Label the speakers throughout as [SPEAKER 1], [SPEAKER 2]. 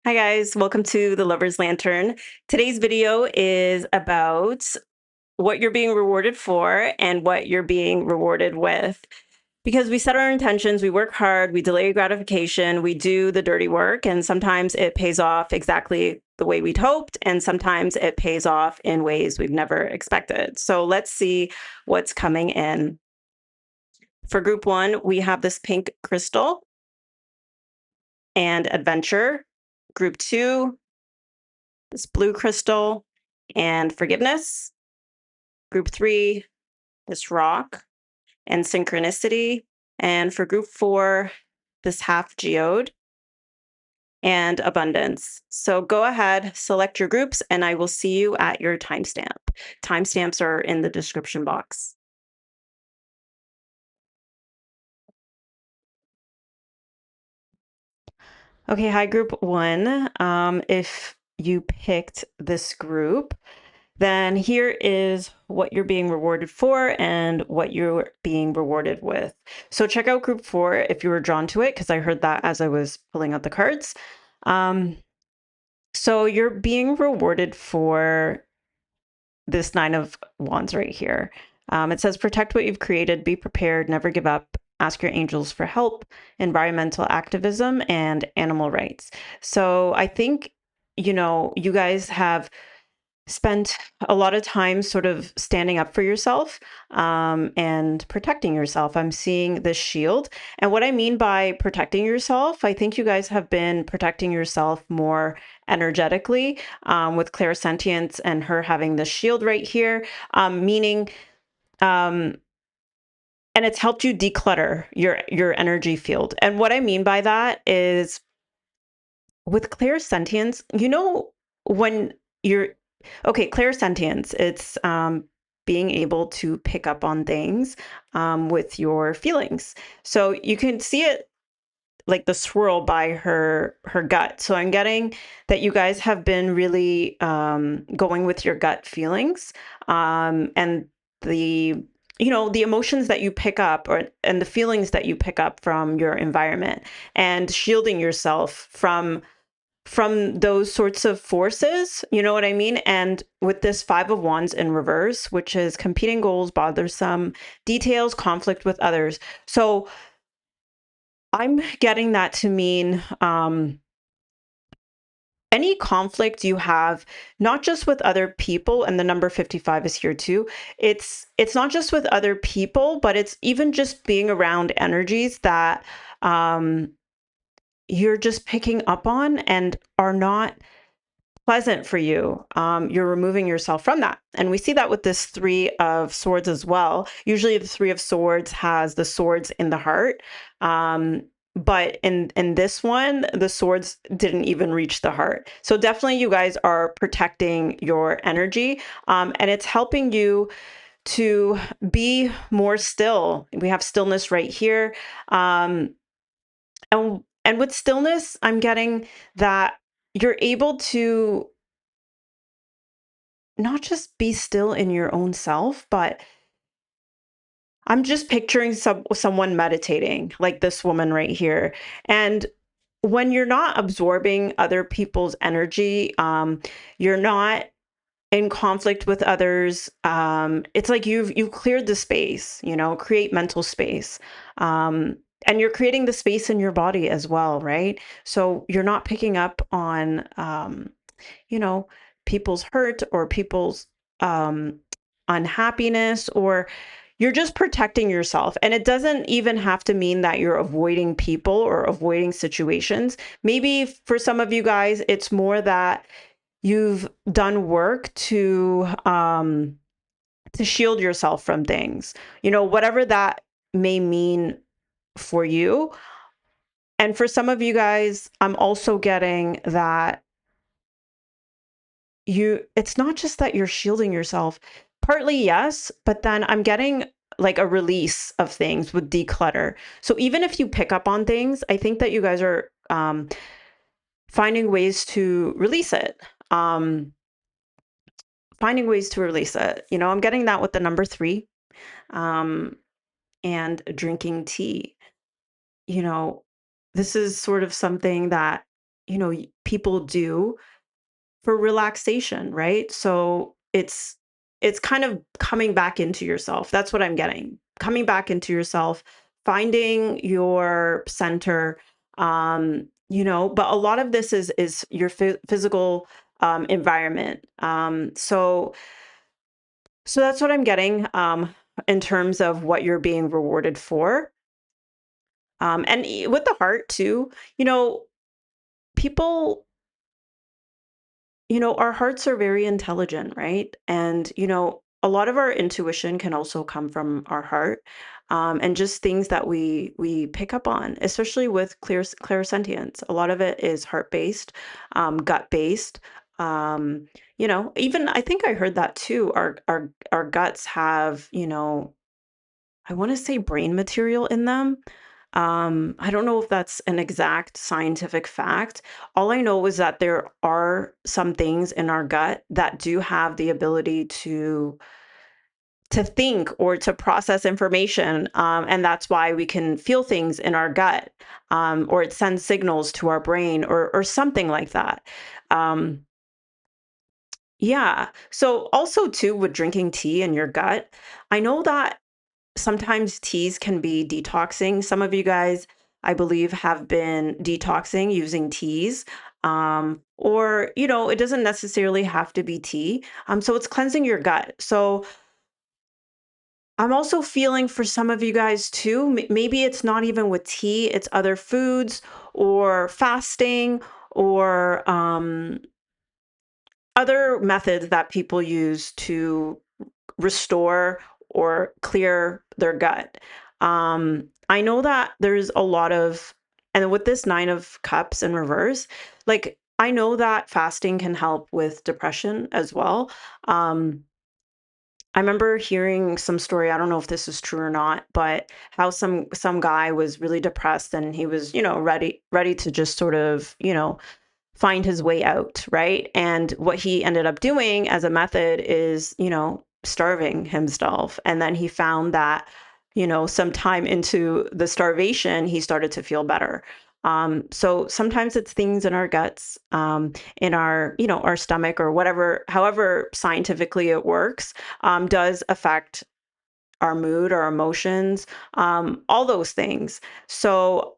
[SPEAKER 1] Hi guys, welcome to the Lover's Lantern. Today's video is about what you're being rewarded for and what you're being rewarded with. Because we set our intentions, we work hard, we delay gratification, we do the dirty work, and sometimes it pays off exactly the way we'd hoped, and sometimes it pays off in ways we've never expected. So let's see what's coming in. For group one, we have this pink crystal and adventure. Group two, this blue crystal and forgiveness. Group three, this rock and synchronicity. And for group four, this half geode and abundance. So go ahead, select your groups, and I will see you at your timestamp. Timestamps are in the description box. Okay, hi, group one. If you picked this group, then here is what you're being rewarded for and what you're being rewarded with. So check out group four if you were drawn to it, because I heard that as I was pulling out the cards. So you're being rewarded for this Nine of Wands right here. It says, protect what you've created, be prepared, never give up, ask your angels for help, environmental activism, and animal rights. So I think, you guys have spent a lot of time sort of standing up for yourself and protecting yourself. I'm seeing this shield. And what I mean by protecting yourself, I think you guys have been protecting yourself more energetically with clairsentience and her having this shield right here, meaning, and it's helped you declutter your energy field. And what I mean by that is with clairsentience, when you're okay, clairsentience, it's being able to pick up on things with your feelings. So you can see it like the swirl by her gut. So I'm getting that you guys have been really going with your gut feelings and the the emotions that you pick up and the feelings that you pick up from your environment and shielding yourself from those sorts of forces, you know what I mean? And with this Five of Wands in reverse, which is competing goals, bothersome details, conflict with others. So I'm getting that to mean any conflict you have, not just with other people, and the number 55 is here too. It's not just with other people, but it's even just being around energies that you're just picking up on and are not pleasant for you. You're removing yourself from that. And we see that with this Three of Swords as well. Usually the Three of Swords has the swords in the heart. But in this one, the swords didn't even reach the heart. So definitely you guys are protecting your energy. And it's helping you to be more still. We have stillness right here. And with stillness, I'm getting that you're able to not just be still in your own self, but I'm just picturing someone meditating, like this woman right here. And when you're not absorbing other people's energy, you're not in conflict with others. It's like you've cleared the space, create mental space. And you're creating the space in your body as well, right? So you're not picking up on you know, people's hurt or people's um, unhappiness, or you're just protecting yourself. And it doesn't even have to mean that you're avoiding people or avoiding situations. Maybe for some of you guys, it's more that you've done work to shield yourself from things, whatever that may mean for you. And for some of you guys, I'm also getting that it's not just that you're shielding yourself. Partly yes, but then I'm getting like a release of things with declutter. So even if you pick up on things, I think that you guys are finding ways to release it. Finding ways to release it. I'm getting that with the number 3 um, and drinking tea. you know, this is sort of something that, people do for relaxation, right? So it's kind of coming back into yourself. That's what I'm getting. Coming back into yourself, finding your center. But a lot of this is your physical environment. So that's what I'm getting in terms of what you're being rewarded for. With the heart too, people, our hearts are very intelligent, right? And, a lot of our intuition can also come from our heart, and just things that we pick up on, especially with clairsentience. A lot of it is heart based, gut based. Even I think I heard that too. Our guts have, I want to say brain material in them. I don't know if that's an exact scientific fact. All I know is that there are some things in our gut that do have the ability to think or to process information, and that's why we can feel things in our gut, or it sends signals to our brain, or something like that. Um, yeah. So also too with drinking tea in your gut, I know that sometimes teas can be detoxing. Some of you guys, I believe, have been detoxing using teas. Or, it doesn't necessarily have to be tea. So it's cleansing your gut. So I'm also feeling for some of you guys too. Maybe it's not even with tea, it's other foods or fasting or other methods that people use to restore or clear their gut. I know that there's a lot of, and with this Nine of Cups in reverse, like I know that fasting can help with depression as well. Um, I remember hearing some story, I don't know if this is true or not, but how some guy was really depressed and he was, ready to just sort of, find his way out, right? And what he ended up doing as a method is, starving himself. And then he found that, sometime into the starvation, he started to feel better. So sometimes it's things in our guts, in our, our stomach or whatever, however scientifically it works, does affect our mood, our emotions, all those things. So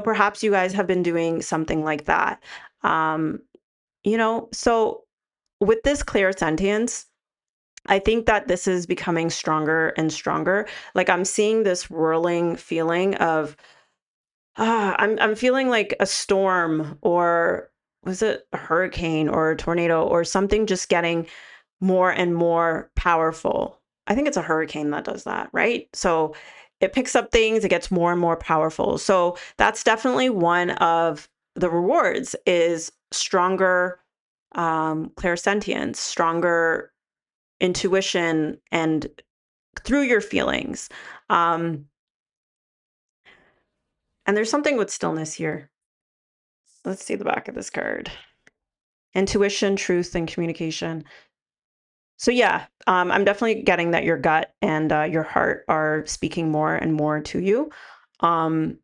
[SPEAKER 1] perhaps you guys have been doing something like that. Um, so with this clear sentience, I think that this is becoming stronger and stronger. Like I'm seeing this whirling feeling of, I'm feeling like a storm, or was it a hurricane or a tornado or something just getting more and more powerful. I think it's a hurricane that does that, right? So it picks up things, it gets more and more powerful. So that's definitely one of the rewards is stronger clairsentience, stronger intuition and through your feelings. Um, and there's something with stillness here. Let's see the back of this card. Intuition, truth, and communication. So yeah, I'm definitely getting that your gut and your heart are speaking more and more to you, um,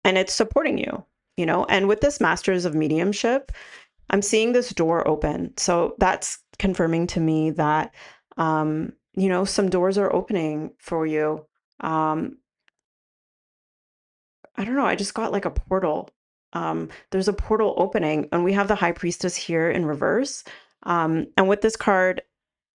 [SPEAKER 1] and it's supporting you. And with this Masters of Mediumship, I'm seeing this door open. So that's confirming to me that some doors are opening for you. Um, I don't know. I just got like a portal. There's a portal opening, and we have the High Priestess here in reverse. And with this card,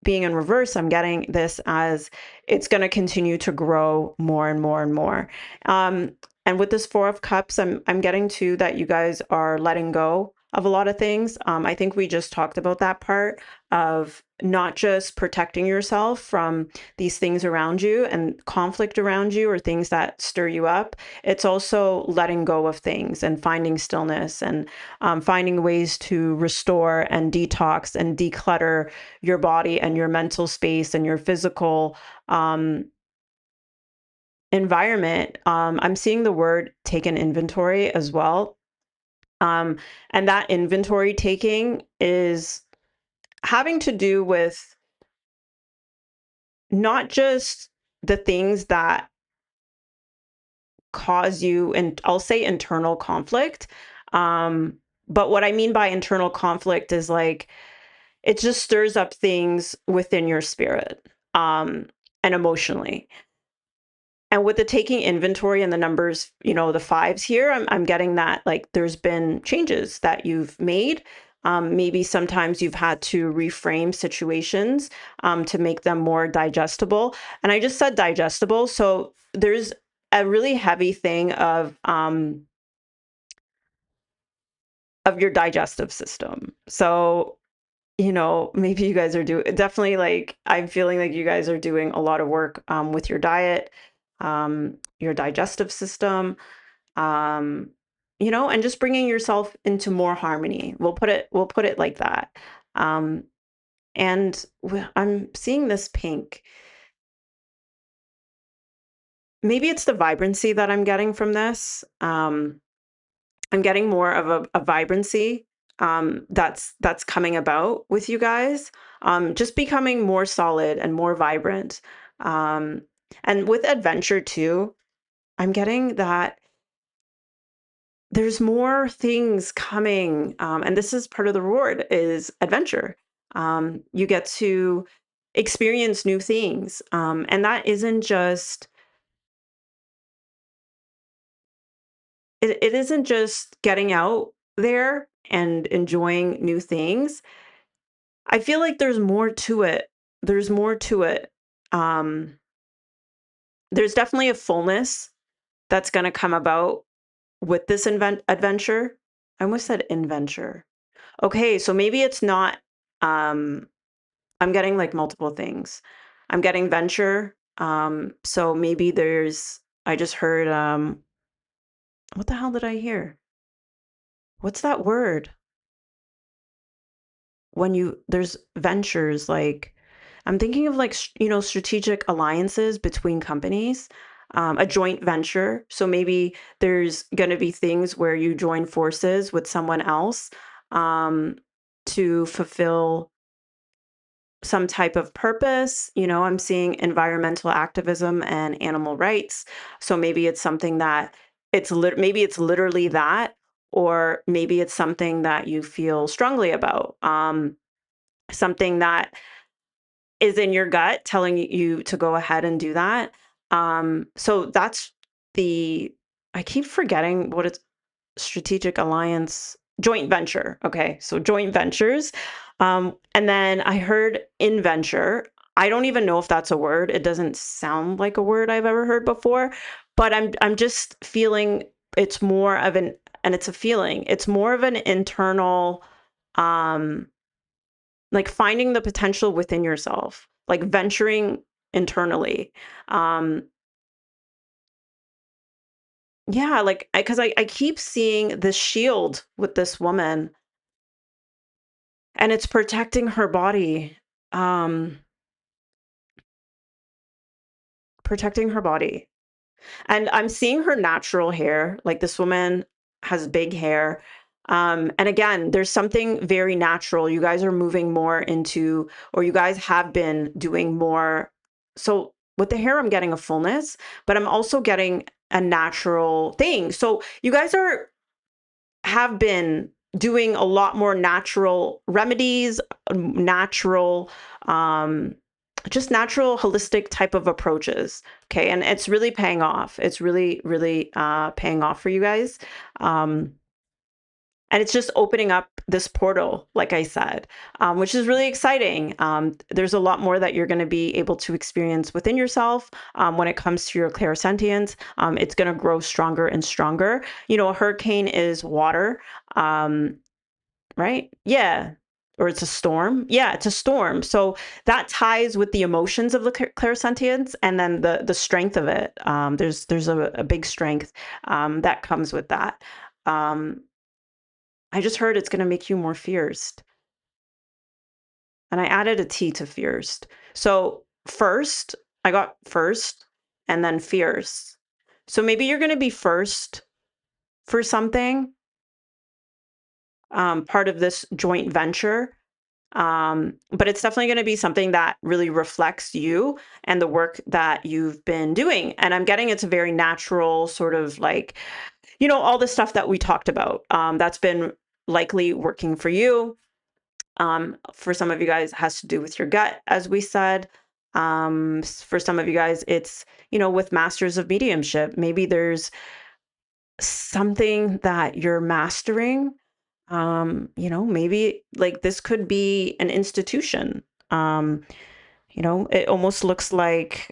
[SPEAKER 1] being in reverse, I'm getting this as it's going to continue to grow more and more and more. Um, and with this Four of Cups, I'm getting to that you guys are letting go of a lot of things. I think we just talked about that part of not just protecting yourself from these things around you and conflict around you or things that stir you up. It's also letting go of things and finding stillness and finding ways to restore and detox and declutter your body and your mental space and your physical environment. I'm seeing the word take an inventory as well. Um, and that inventory taking is having to do with not just the things that cause you, and I'll say internal conflict, um, But what I mean by internal conflict is like it just stirs up things within your spirit, and emotionally. And with the taking inventory and the numbers, the fives here, I'm getting that like there's been changes that you've made. Maybe sometimes you've had to reframe situations to make them more digestible. And I just said digestible. So there's a really heavy thing of your digestive system. So maybe you guys are doing definitely like I'm feeling like you guys are doing a lot of work with your diet, your digestive system, um, and just bringing yourself into more harmony. We'll put it like that. Um, and I'm seeing this pink. Maybe it's the vibrancy that I'm getting from this. I'm getting more of a vibrancy that's coming about with you guys, just becoming more solid and more vibrant. Um, and with adventure too, I'm getting that there's more things coming, and this is part of the reward is adventure. You get to experience new things, and that isn't just it isn't just getting out there and enjoying new things. I feel like there's more to it. There's more to it. Um, there's definitely a fullness that's going to come about with this adventure. I almost said inventure. Okay, so maybe it's not. Um, I'm getting like multiple things. I'm getting venture. So maybe there's. I just heard. What the hell did I hear? What's that word? When you there's ventures like I'm thinking of like strategic alliances between companies, a joint venture. So maybe there's going to be things where you join forces with someone else um, to fulfill some type of purpose. I'm seeing environmental activism and animal rights. So maybe it's something that maybe it's literally that, or maybe it's something that you feel strongly about. Something that is in your gut telling you to go ahead and do that. So that's the I keep forgetting what it's strategic alliance, joint venture. Okay, so joint ventures. And then I heard inventure. I don't even know if that's a word. It doesn't sound like a word I've ever heard before, but I'm just feeling it's more of an and it's a feeling. It's more of an internal um like finding the potential within yourself, like venturing internally. Um, yeah, like because I keep seeing this shield with this woman and it's protecting her body. Um, protecting her body. And I'm seeing her natural hair. Like this woman has big hair. And again, there's something very natural. You guys are moving more into, or you guys have been doing more. So with the hair, I'm getting a fullness, but I'm also getting a natural thing. So you guys have been doing a lot more natural remedies, natural, um, just natural holistic type of approaches. Okay. And it's really paying off. It's really, really paying off for you guys. Um, and it's just opening up this portal, like I said, which is really exciting. There's a lot more that you're going to be able to experience within yourself when it comes to your clairsentience. It's going to grow stronger and stronger. A hurricane is water, right? Yeah. Or it's a storm. Yeah, it's a storm. So that ties with the emotions of the clairsentience and then the strength of it. There's a big strength that comes with that. Um, I just heard it's going to make you more fierce. And I added a T to fierce. So first, I got first and then fierce. So maybe you're going to be first for something, part of this joint venture. But it's definitely going to be something that really reflects you and the work that you've been doing. And I'm getting it's a very natural sort of like, all the stuff that we talked about. That's been likely working for you. For some of you guys, it has to do with your gut, as we said. For some of you guys, it's, with masters of mediumship. Maybe there's something that you're mastering. Maybe like this could be an institution. It almost looks like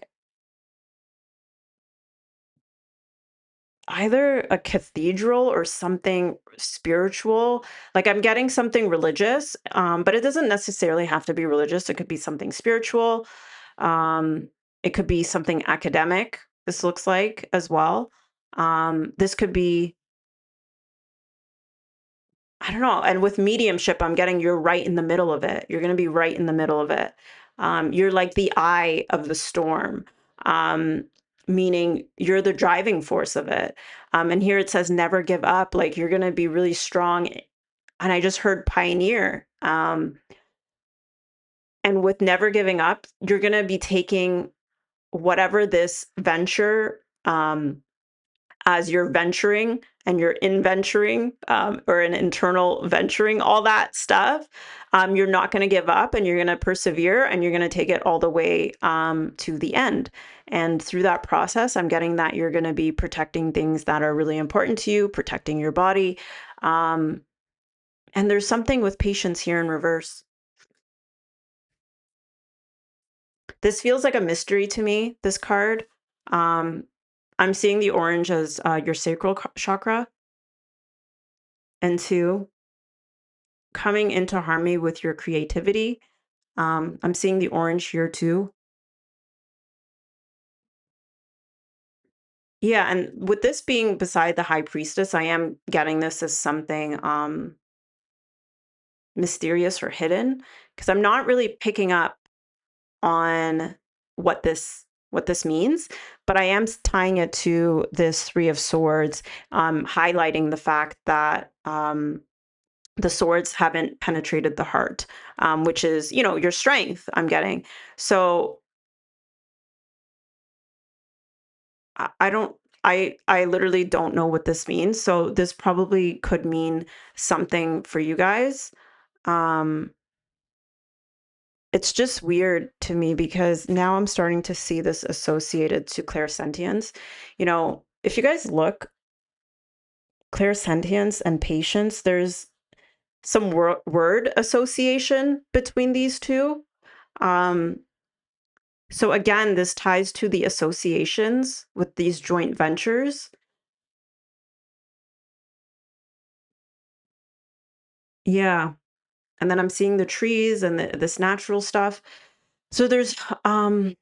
[SPEAKER 1] either a cathedral or something spiritual. Like I'm getting something religious, but it doesn't necessarily have to be religious. It could be something spiritual. Um, it could be something academic. This looks like as well. This could be, I don't know. And with mediumship, I'm getting you're right in the middle of it. You're going to be right in the middle of it. You're like the eye of the storm, um, meaning you're the driving force of it. And here it says never give up. Like you're going to be really strong. And I just heard pioneer. And with never giving up, you're going to be taking whatever this venture, as you're venturing and you're in venturing, or an internal venturing, all that stuff, you're not going to give up and you're going to persevere and you're going to take it all the way to the end. And through that process, I'm getting that you're going to be protecting things that are really important to you, protecting your body. And there's something with patience here in reverse. This feels like a mystery to me, this card. Um, I'm seeing the orange as your sacral chakra, and two, coming into harmony with your creativity. I'm seeing the orange here too. Yeah, and with this being beside the high priestess, I am getting this as something mysterious or hidden because I'm not really picking up on what this means, but I am tying it to this Three of Swords, highlighting the fact that the swords haven't penetrated the heart, which is, your strength. I'm getting so I don't. I literally don't know what this means. So this probably could mean something for you guys. Um, it's just weird to me because now I'm starting to see this associated to clairsentience. If you guys look, clairsentience and patience, there's some word association between these two. Um, so again, this ties to the associations with these joint ventures. Yeah. And then I'm seeing the trees and this natural stuff. So there's more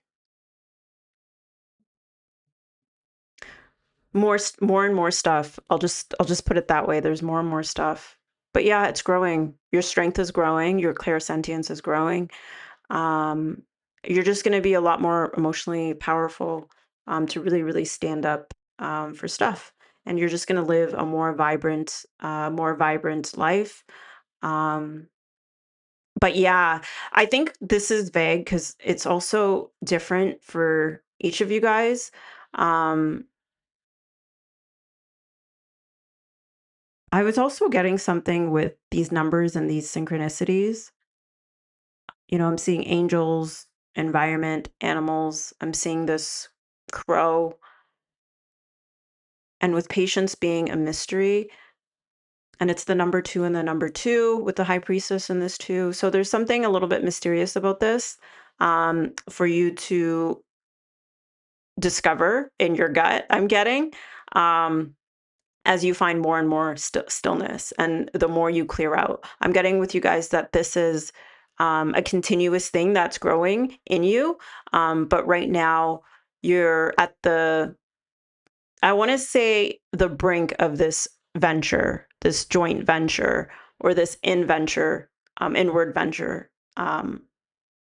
[SPEAKER 1] and more stuff. I'll just put it that way. There's more and more stuff. But yeah, it's growing. Your strength is growing. Your clairsentience is growing. Um, you're just going to be a lot more emotionally powerful, to really, really stand up, for stuff. And you're just going to live a more vibrant life. Um, but yeah, I think this is vague because it's also different for each of you guys. Um, I was also getting something with these numbers and these synchronicities. I'm seeing angels, environment, animals. I'm seeing this crow, and with patience being a mystery, and it's the number two and the number two with the high priestess in this too. So there's something a little bit mysterious about this, for you to discover in your gut, I'm getting, um, as you find more and more stillness and the more you clear out. I'm getting with you guys that this is, a continuous thing that's growing in you. But right now, you're at I want to say, the brink of this venture, this joint venture, or this inward venture, um,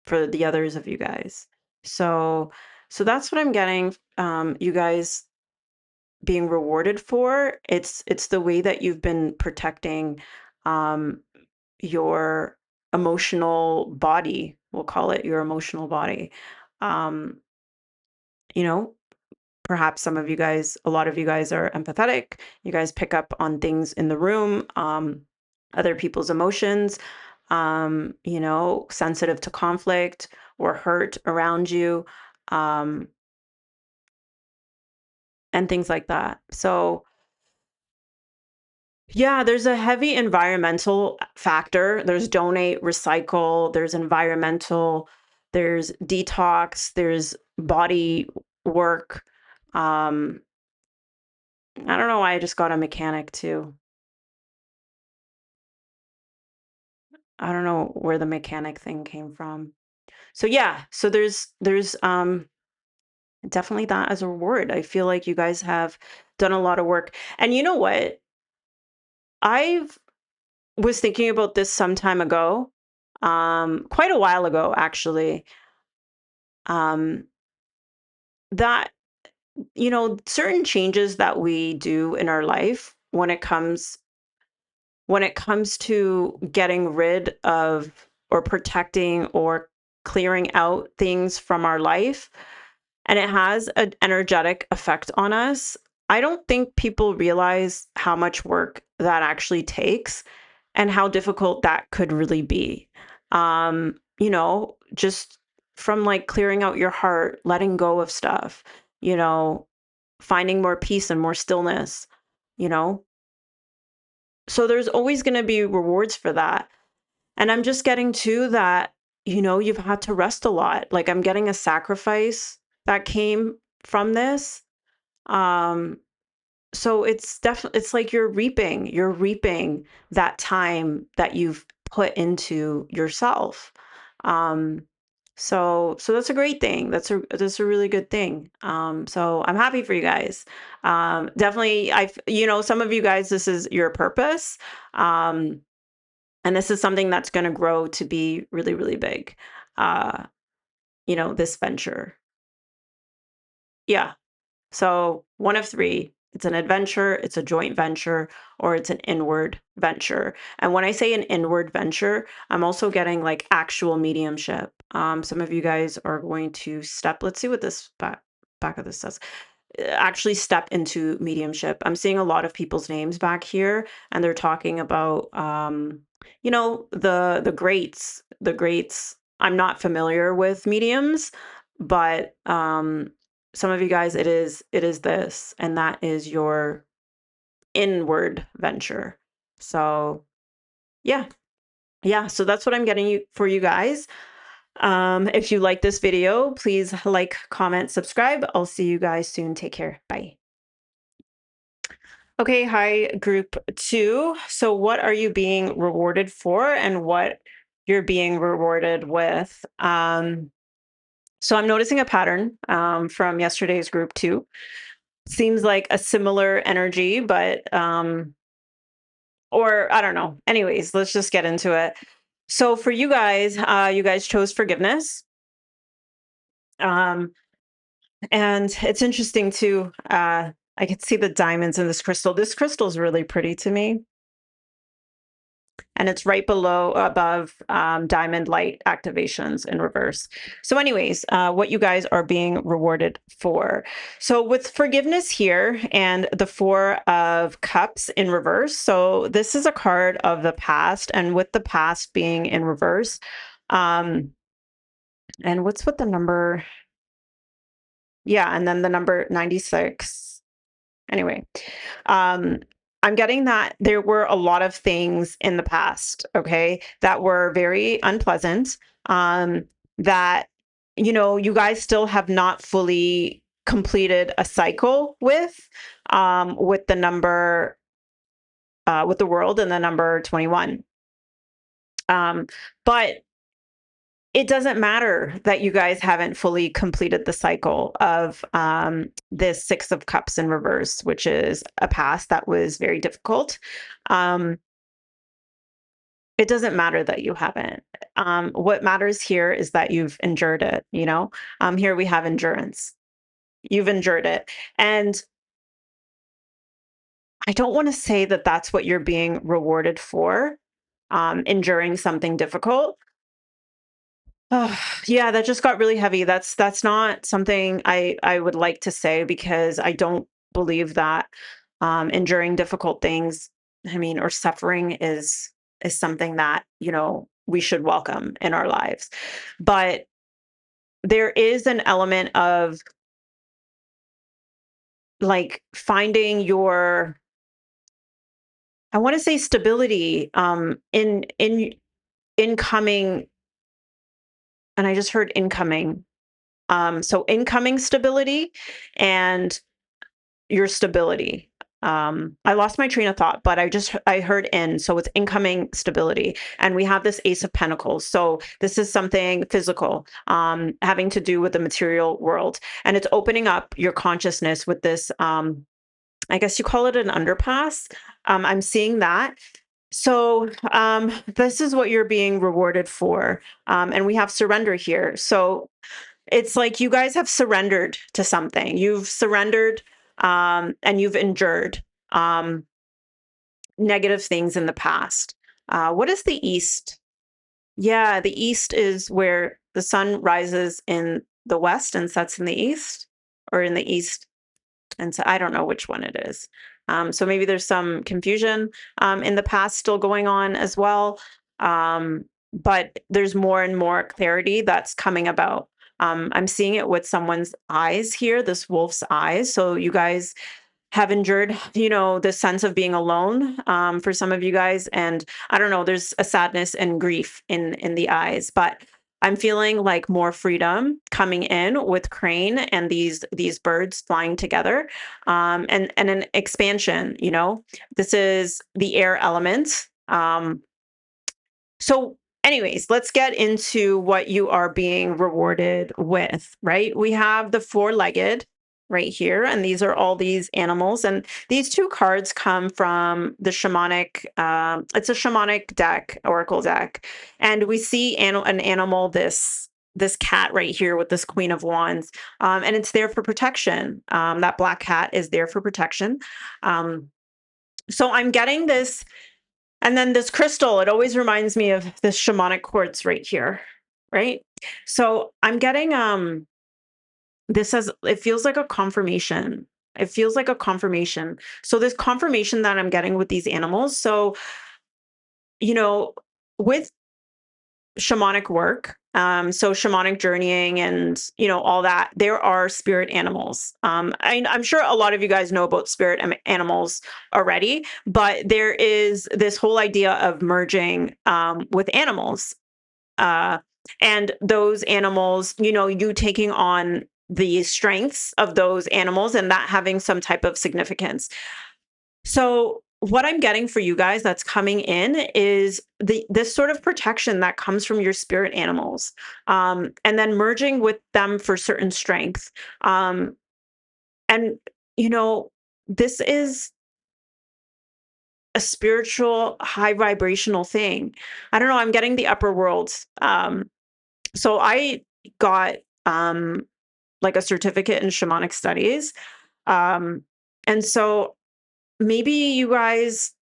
[SPEAKER 1] for the others of you guys. So, so that's what I'm getting. You guys being rewarded for. It's the way that you've been protecting, um, your emotional body. We'll call it your emotional body. Um, you know, Perhaps a lot of you guys are empathetic. You guys pick up on things in the room. other people's emotions, sensitive to conflict or hurt around you, um, and things like that. So, yeah, there's a heavy environmental factor. There's donate, recycle, there's environmental, there's detox, there's body work. Um, I don't know why I just got a mechanic too. I don't know where the mechanic thing came from. So yeah, so there's definitely that as a reward. I feel like you guys have done a lot of work. And you know what? I've was thinking about this some time ago, quite a while ago actually, um, that certain changes that we do in our life when it comes to getting rid of or protecting or clearing out things from our life, and it has an energetic effect on us. I don't think people realize how much work that actually takes and how difficult that could really be. Just from like clearing out your heart, letting go of stuff, you know, finding more peace and more stillness, you know. So there's always going to be rewards for that. And I'm just getting to that, you've had to rest a lot. Like I'm getting a sacrifice that came from this. Um, so it's like you're reaping that time that you've put into yourself. Um, so that's a great thing. That's a really good thing. So I'm happy for you guys. Definitely, some of you guys, this is your purpose. Um, and this is something that's going to grow to be really, really big. Uh, this venture. Yeah. So one of three. It's an adventure, it's a joint venture, or it's an inward venture. And when I say an inward venture, I'm also getting like actual mediumship. Some of you guys are going to step. Let's see what this back of this says. Actually step into mediumship. I'm seeing a lot of people's names back here, and they're talking about the greats. The greats. I'm not familiar with mediums, but some of you guys, it is this, and that is your inward venture. So yeah. Yeah, so that's what I'm getting you for you guys. If you like this video, please like, comment, subscribe. I'll see you guys soon. Take care. Bye. Okay, hi, group 2. So what are you being rewarded for and what you're being rewarded with? So I'm noticing a pattern from yesterday's group 2. Seems like a similar energy, but or I don't know. Anyways, let's just get into it. So for you guys chose forgiveness. Um, and it's interesting too. I could see the diamonds in this crystal. This crystal is really pretty to me. And it's right above diamond light activations in reverse. So anyways, what you guys are being rewarded for. So with forgiveness here and the 4 of cups in reverse. So this is a card of the past, and with the past being in reverse, and what's with the number? Yeah, and then the number 96. Anyway, um, I'm getting that there were a lot of things in the past, okay, that were very unpleasant, um, that, you guys still have not fully completed a cycle with the number, with the world and the number 21. But it doesn't matter that you guys haven't fully completed the cycle of this 6 of cups in reverse, which is a past that was very difficult. Um, it doesn't matter that you haven't. What matters here is that you've endured it. Here we have endurance. You've endured it. And I don't want to say that that's what you're being rewarded for, enduring something difficult. Oh, yeah, that just got really heavy. That's not something I would like to say, because I don't believe that enduring difficult things, I mean, or suffering is is something that, we should welcome in our lives. But there is an element of like finding your, I want to say stability, in incoming, and I just heard incoming. So incoming stability and your stability. I lost my train of thought, but I heard in, so it's incoming stability, and we have this Ace of Pentacles. So this is something physical, having to do with the material world, and it's opening up your consciousness with this. I guess you call it an underpass. I'm seeing that. So this is what you're being rewarded for, and we have surrender here. So it's like you guys have surrendered to something. You've surrendered, and you've endured um, negative things in the past. What is the East? Yeah, the East is where the sun rises in the West and sets in the East, or in the East. And so I don't know which one it is. So maybe there's some confusion in the past still going on as well. But there's more and more clarity that's coming about. I'm seeing it with someone's eyes here, this wolf's eyes. So you guys have endured, the sense of being alone, for some of you guys. And I don't know, there's a sadness and grief in the eyes, but I'm feeling like more freedom coming in with crane and these birds flying together, and an expansion. This is the air element. So, anyways, let's get into what you are being rewarded with, right? We have the four-legged right here, and these are all these animals. And these two cards come from the shamanic, it's a shamanic deck, oracle deck. And we see an animal, this cat right here with this Queen of Wands, and it's there for protection. That black cat is there for protection. So I'm getting this, and then this crystal, it always reminds me of this shamanic quartz right here, right? So I'm getting this as, it feels like a confirmation. It feels like a confirmation. So this confirmation that I'm getting with these animals. So, you know, with shamanic work, so shamanic journeying and all that, there are spirit animals. I'm sure a lot of you guys know about spirit animals already, but there is this whole idea of merging with animals, uh, and those animals, you taking on the strengths of those animals and that having some type of significance. So what I'm getting for you guys that's coming in is this sort of protection that comes from your spirit animals, and then merging with them for certain strength. And this is a spiritual, high vibrational thing. I don't know. I'm getting the upper worlds. So I got like a certificate in shamanic studies, um, and so maybe you guys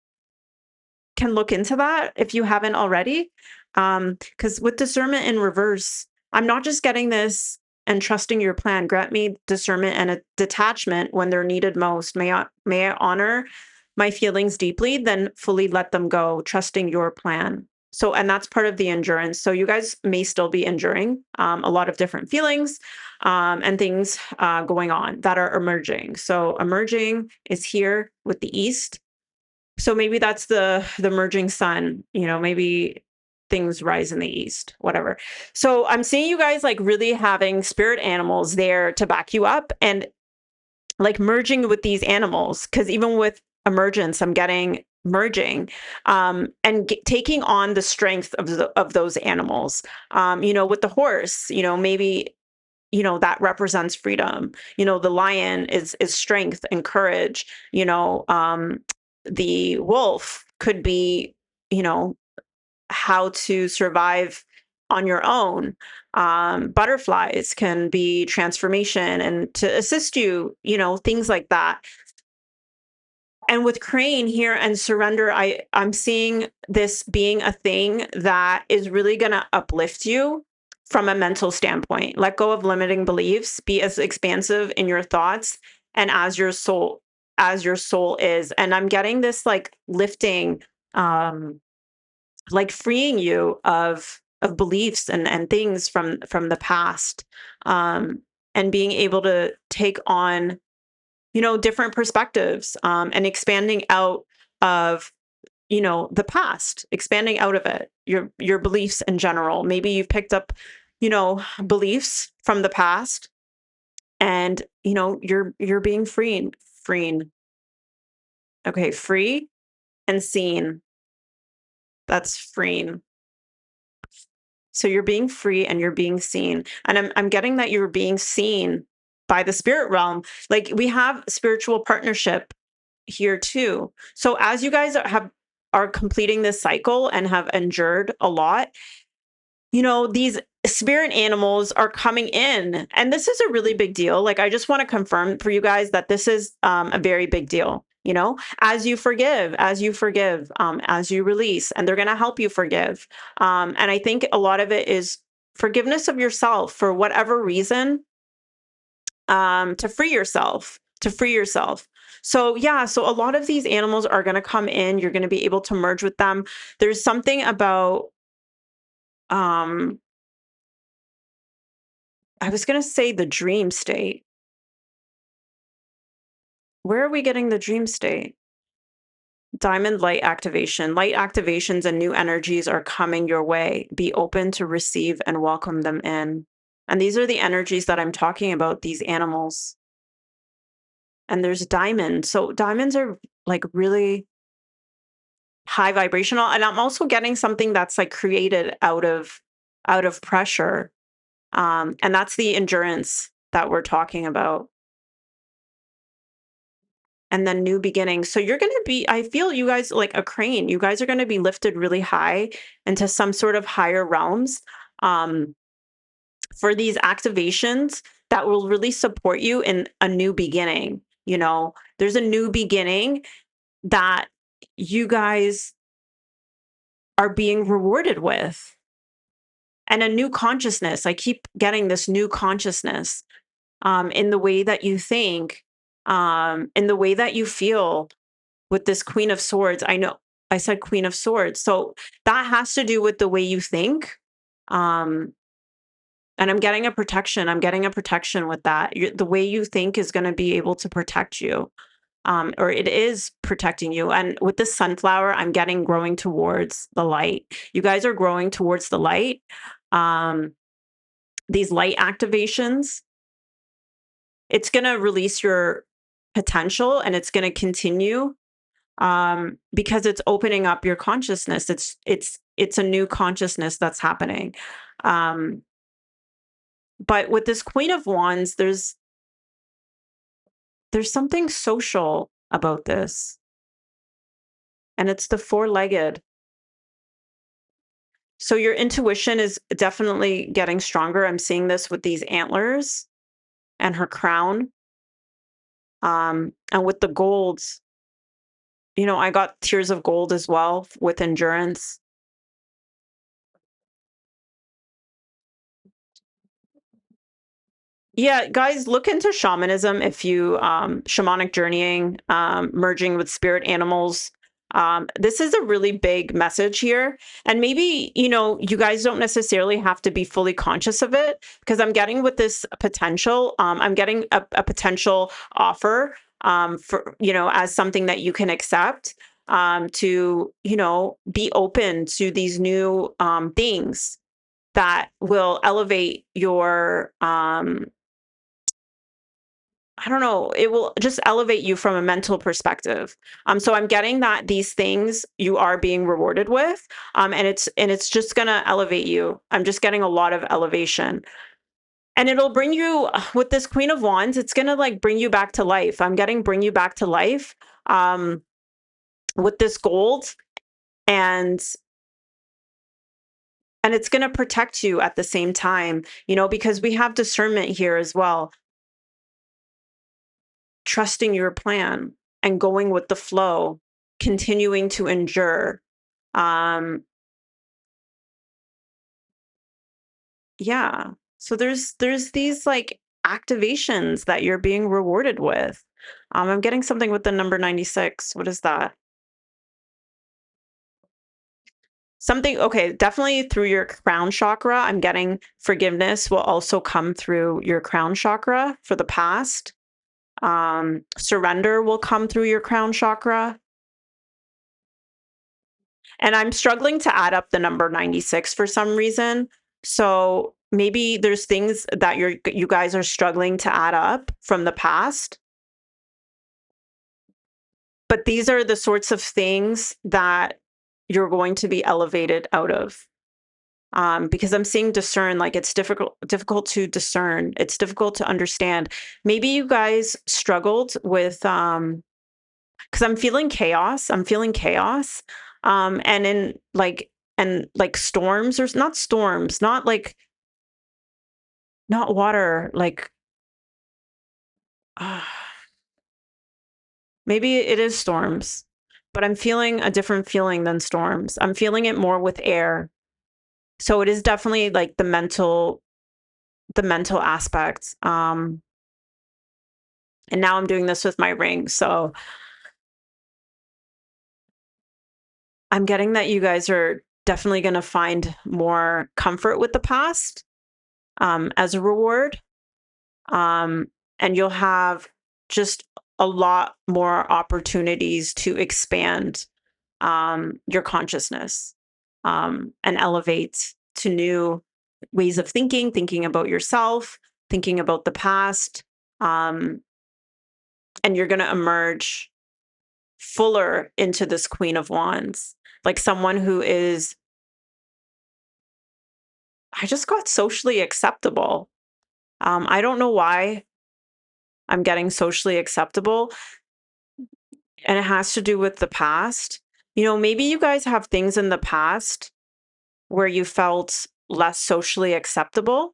[SPEAKER 1] can look into that if you haven't already. Because with discernment in reverse, I'm not just getting this and trusting your plan. Grant me discernment and a detachment when they're needed most. May I honor my feelings deeply, then fully let them go, trusting your plan. So, and that's part of the endurance. So you guys may still be enduring a lot of different feelings, and things going on that are emerging. So emerging is here with the East. So maybe that's the merging sun, maybe things rise in the East, whatever. So I'm seeing you guys like really having spirit animals there to back you up and like merging with these animals. Cause even with emergence, I'm getting merging, and taking on the strength of those animals. With the horse, maybe that represents freedom. The lion is strength and courage. The wolf could be, you know how to survive on your own. Butterflies can be transformation and to assist you, things like that. And with crane here and surrender, I'm seeing this being a thing that is really going to uplift you from a mental standpoint. Let go of limiting beliefs, be as expansive in your thoughts and as your soul is. And I'm getting this like lifting, like freeing you of beliefs and things from the past, um, and being able to take on, different perspectives, and expanding out of, the past, expanding out of it, your beliefs in general. Maybe you've picked up, beliefs from the past, and you're being freeing. Okay, free and seen. That's freeing. So you're being free and you're being seen. And I'm getting that you're being seen by the spirit realm. Like, we have spiritual partnership here too. So as you guys are completing this cycle and have endured a lot, these spirit animals are coming in. And this is a really big deal. Like, I just want to confirm for you guys that this is a very big deal. As you forgive, as you release, and they're going to help you forgive. And I think a lot of it is forgiveness of yourself for whatever reason, to free yourself, So yeah, so a lot of these animals are going to come in. You're going to be able to merge with them. There's something about, um, I was going to say the dream state. Where are we getting the dream state? Diamond light activation. Light activations and new energies are coming your way. Be open to receive and welcome them in. And these are the energies that I'm talking about, these animals. And there's diamonds. So diamonds are like really high vibrational. And I'm also getting something that's like created out of pressure. And that's the endurance that we're talking about. And then new beginnings. So you're going to be, I feel you guys like a crane. You guys are going to be lifted really high into some sort of higher realms, um, for these activations that will really support you in a new beginning. There's a new beginning that you guys are being rewarded with, and a new consciousness. I keep getting this new consciousness, in the way that you think, in the way that you feel with this Queen of Swords. I know I said Queen of Swords. So that has to do with the way you think. Um, and I'm getting a protection. I'm getting a protection with that. The way you think is going to be able to protect you, or it is protecting you. And with this sunflower, I'm getting growing towards the light. You guys are growing towards the light. Um, these light activations, it's going to release your potential, and it's going to continue, because it's opening up your consciousness. It's a new consciousness that's happening. Um, but with this Queen of Wands, there's something social about this, and it's the four-legged. So your intuition is definitely getting stronger. I'm seeing this with these antlers and her crown, and with the golds. I got tears of gold as well with endurance. Yeah, guys, look into shamanism if you, shamanic journeying, merging with spirit animals. This is a really big message here. And maybe, you guys don't necessarily have to be fully conscious of it, because I'm getting with this potential, I'm getting a potential offer, for, as something that you can accept, to, be open to these new, things that will elevate your, I don't know, it will just elevate you from a mental perspective. So I'm getting that these things you are being rewarded with, and it's just gonna elevate you. I'm just getting a lot of elevation. And it'll bring you, with this Queen of Wands, it's gonna like bring you back to life. I'm getting bring you back to life, um, with this gold, and it's gonna protect you at the same time, because we have discernment here as well. Trusting your plan and going with the flow, continuing to endure. Um, yeah. So there's these like activations that you're being rewarded with. I'm getting something with the number 96. What is that? something, okay, definitely through your crown chakra. I'm getting forgiveness will also come through your crown chakra for the past. Surrender will come through your crown chakra. And I'm struggling to add up the number 96 for some reason. So maybe there's things that you guys are struggling to add up from the past. But these are the sorts of things that you're going to be elevated out of. Because I'm seeing discern, like it's difficult to discern. It's difficult to understand. Maybe you guys struggled with because I'm feeling chaos. I'm feeling chaos. And in like storms or not storms, not like not water, like uh, maybe it is storms, but I'm feeling a different feeling than storms. I'm feeling it more with air. So it is definitely like the mental aspect. And now I'm doing this with my ring. So I'm getting that you guys are definitely going to find more comfort with the past as a reward. Um, and you'll have just a lot more opportunities to expand your consciousness and elevate to new ways of thinking, thinking about yourself, thinking about the past. Um, and you're going to emerge fuller into this Queen of Wands, like someone who is, I just got socially acceptable. I don't know why I'm getting socially acceptable, and it has to do with the past. You know, maybe you guys have things in the past where you felt less socially acceptable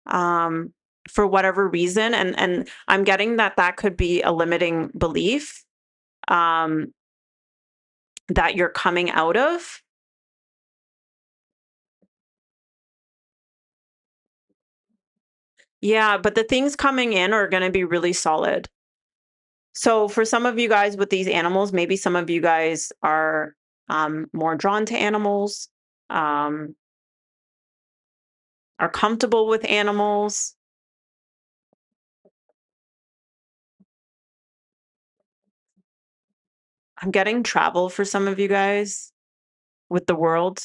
[SPEAKER 1] um, for whatever reason, and I'm getting that that could be a limiting belief um, that you're coming out of. Yeah, but the things coming in are going to be really solid. So for some of you guys with these animals, maybe some of you guys are more drawn to animals, um, are comfortable with animals. I'm getting travel for some of you guys with the world.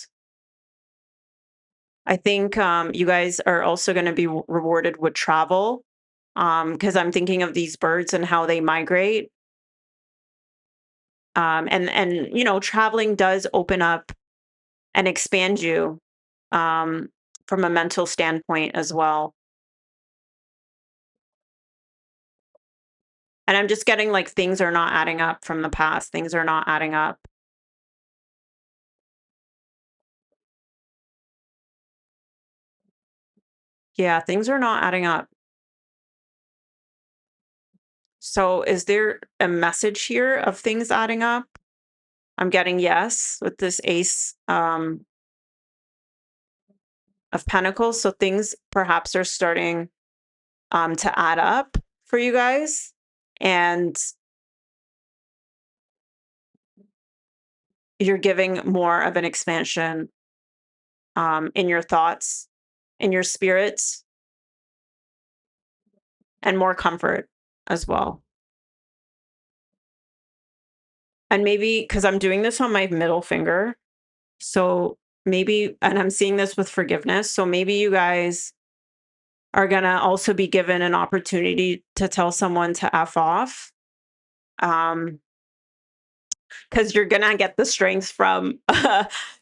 [SPEAKER 1] I think you guys are also going to be rewarded with travel because I'm thinking of these birds and how they migrate. And you know, traveling does open up and expand you um, from a mental standpoint as well. And I'm just getting like things are not adding up from the past. Things are not adding up. Yeah, things are not adding up. So is there a message here of things adding up? I'm getting yes with this ace of pentacles. So things perhaps are starting to add up for you guys. And you're giving more of an expansion in your thoughts, in your spirits, and more comfort as well. And maybe because I'm doing this on my middle finger, so maybe, and I'm seeing this with forgiveness. So maybe you guys are going to also be given an opportunity to tell someone to F off. Because you're going to get the strength from,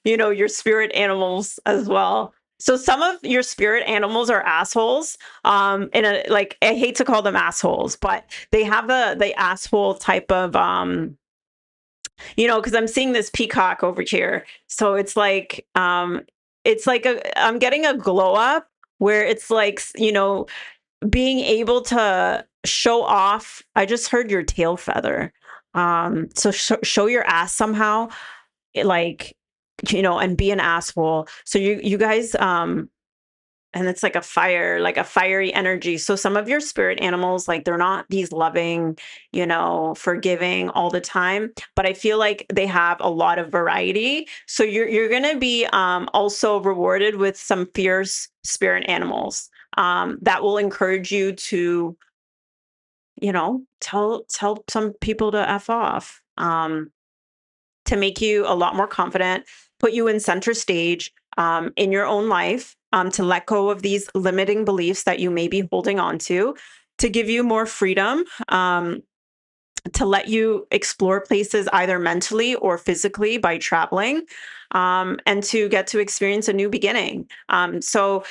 [SPEAKER 1] you know, your spirit animals as well. So some of your spirit animals are assholes. In a like, I hate to call them assholes, but they have the asshole type of you know, because I'm seeing this peacock over here. So it's like I'm getting a glow up where it's like, you know, being able to show off. I just heard your tail feather. So show your ass somehow, like, you know, and be an asshole. So you guys and it's like a fire, like a fiery energy. So some of your spirit animals, like they're not these loving, forgiving all the time, but I feel like they have a lot of variety. So you're gonna be also rewarded with some fierce spirit animals that will encourage you to, tell some people to f off. To make you a lot more confident, put you in center stage in your own life, to let go of these limiting beliefs that you may be holding on to give you more freedom, to let you explore places either mentally or physically by traveling, and to get to experience a new beginning. So,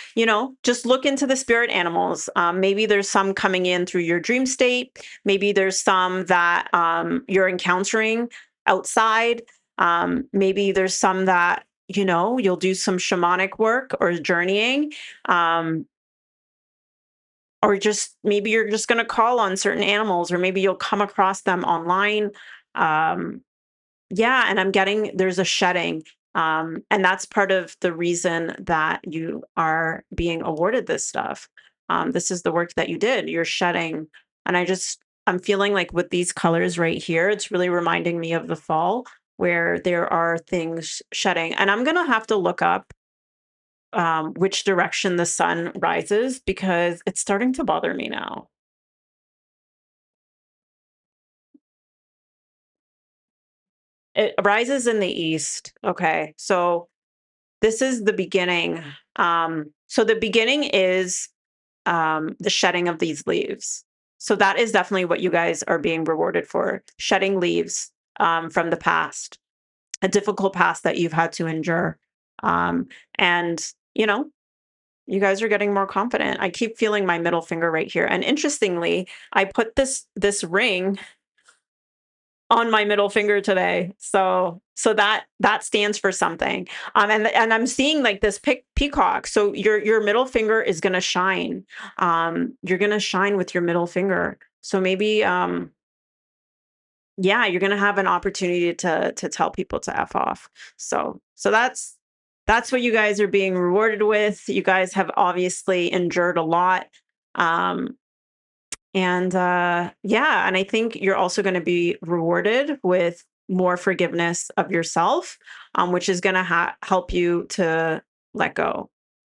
[SPEAKER 1] just look into the spirit animals. Maybe there's some coming in through your dream state. Maybe there's some that you're encountering outside. Maybe there's some that, you'll do some shamanic work or journeying. Um, or just maybe you're just going to call on certain animals, or maybe you'll come across them online. um yeah, and I'm getting there's a shedding, and that's part of the reason that you are being awarded this stuff. This is the work that you did, you're shedding. And I'm feeling like with these colors right here, it's really reminding me of the fall, where there are things shedding. And I'm going to have to look up which direction the sun rises, because it's starting to bother me now. It rises in the east. Okay. So this is the beginning. So the beginning is the shedding of these leaves. So that is definitely what you guys are being rewarded for, shedding leaves from the past, a difficult past that you've had to endure. Um, and, you know, you guys are getting more confident. I keep feeling my middle finger right here. And interestingly, I put this ring on my middle finger today. So that stands for something. And I'm seeing like this peacock. So your middle finger is going to shine. You're going to shine with your middle finger. So maybe yeah, you're going to have an opportunity to tell people to f off. So that's what you guys are being rewarded with. You guys have obviously endured a lot. Um and yeah, and I think you're also going to be rewarded with more forgiveness of yourself, which is going to help you to let go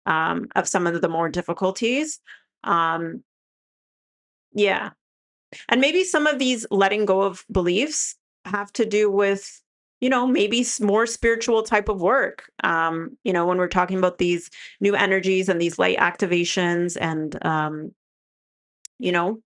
[SPEAKER 1] of some of the more difficulties. Um, yeah. And maybe some of these letting go of beliefs have to do with, maybe more spiritual type of work. When we're talking about these new energies and these light activations, and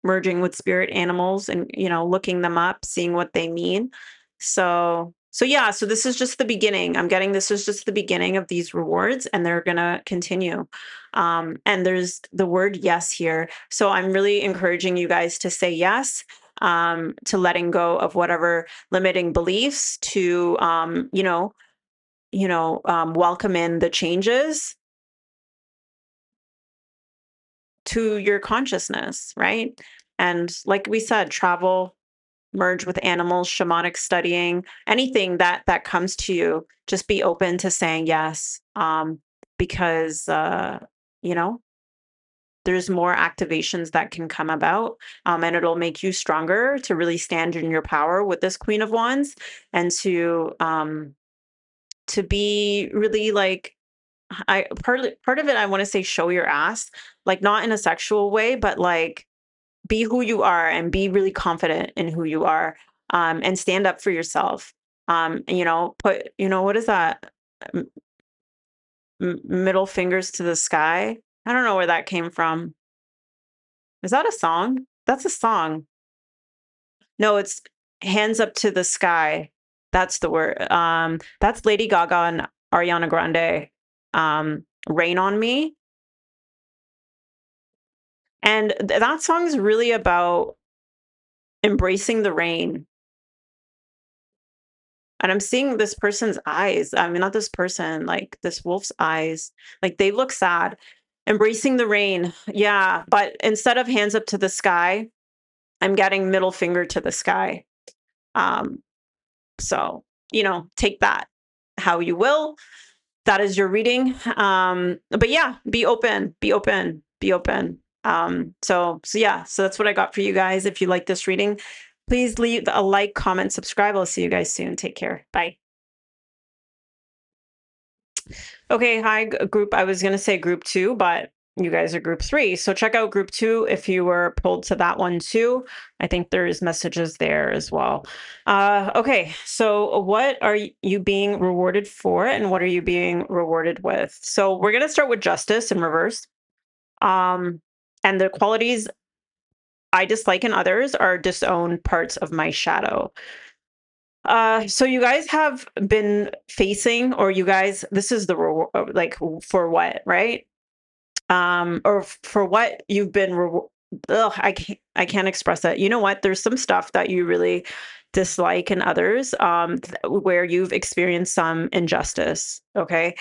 [SPEAKER 1] merging with spirit animals, and, looking them up, seeing what they mean. So yeah, so this is just the beginning. I'm getting this is just the beginning of these rewards, and they're going to continue. And there's the word yes here. So I'm really encouraging you guys to say yes, to letting go of whatever limiting beliefs, to, welcome in the changes to your consciousness, right? And like we said, travel, merge with animals, shamanic studying, anything that comes to you, just be open to saying yes, because you know there's more activations that can come about, and it'll make you stronger to really stand in your power with this Queen of Wands, and to be really like, I part of it, I want to say show your ass, like not in a sexual way, but like be who you are and be really confident in who you are, and stand up for yourself. Put, what is that? M- Middle fingers to the sky. I don't know where that came from. Is that a song? That's a song. No, it's hands up to the sky. That's the word. That's Lady Gaga and Ariana Grande. Rain on Me. And that song is really about embracing the rain. And I'm seeing this person's eyes. I mean, not this person, like this wolf's eyes. Like they look sad. Embracing the rain. Yeah. But instead of hands up to the sky, I'm getting middle finger to the sky. Um, so, take that how you will. that is your reading. But yeah, be open, be open, be open. So yeah, so that's what I got for you guys. If you like this reading, please leave a like, comment, subscribe. I'll see you guys soon. Take care. Bye. Okay, hi group. I was going to say group 2, but you guys are group 3. So check out group 2 if you were pulled to that one too. I think there's messages there as well. Okay, so what are you being rewarded for, and what are you being rewarded with? So we're going to start with justice in reverse. Um, and the qualities I dislike in others are disown parts of my shadow. So you guys have been facing, or you guys, this is the like for what, right? Or for what you've been. I can't express that. You know what? There's some stuff that you really dislike in others, where you've experienced some injustice. Okay,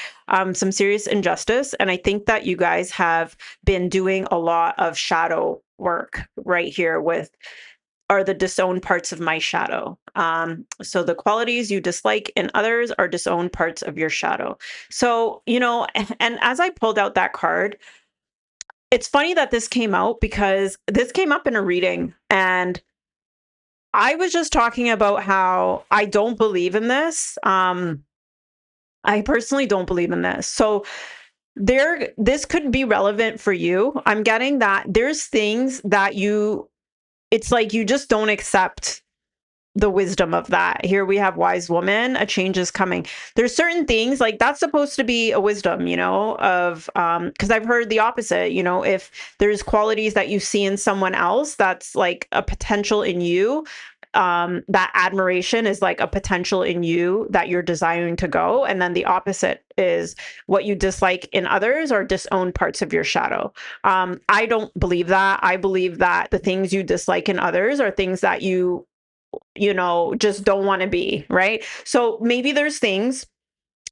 [SPEAKER 1] some serious injustice, and I think that you guys have been doing a lot of shadow work right here with are the disowned parts of my shadow. So the qualities you dislike in others are disowned parts of your shadow. So, and as I pulled out that card, it's funny that this came out because this came up in a reading, and I was just talking about how I don't believe in this. I personally don't believe in this. So this could be relevant for you. I'm getting that there's things that it's like you just don't accept the wisdom of that. Here we have wise woman, a change is coming. There's certain things like that's supposed to be a wisdom, of because I've heard the opposite, if there's qualities that you see in someone else that's like a potential in you, that admiration is like a potential in you that you're desiring to go, and then the opposite is what you dislike in others or disown parts of your shadow. I don't believe that. I believe that the things you dislike in others are things that just don't want to be, right? So maybe there's things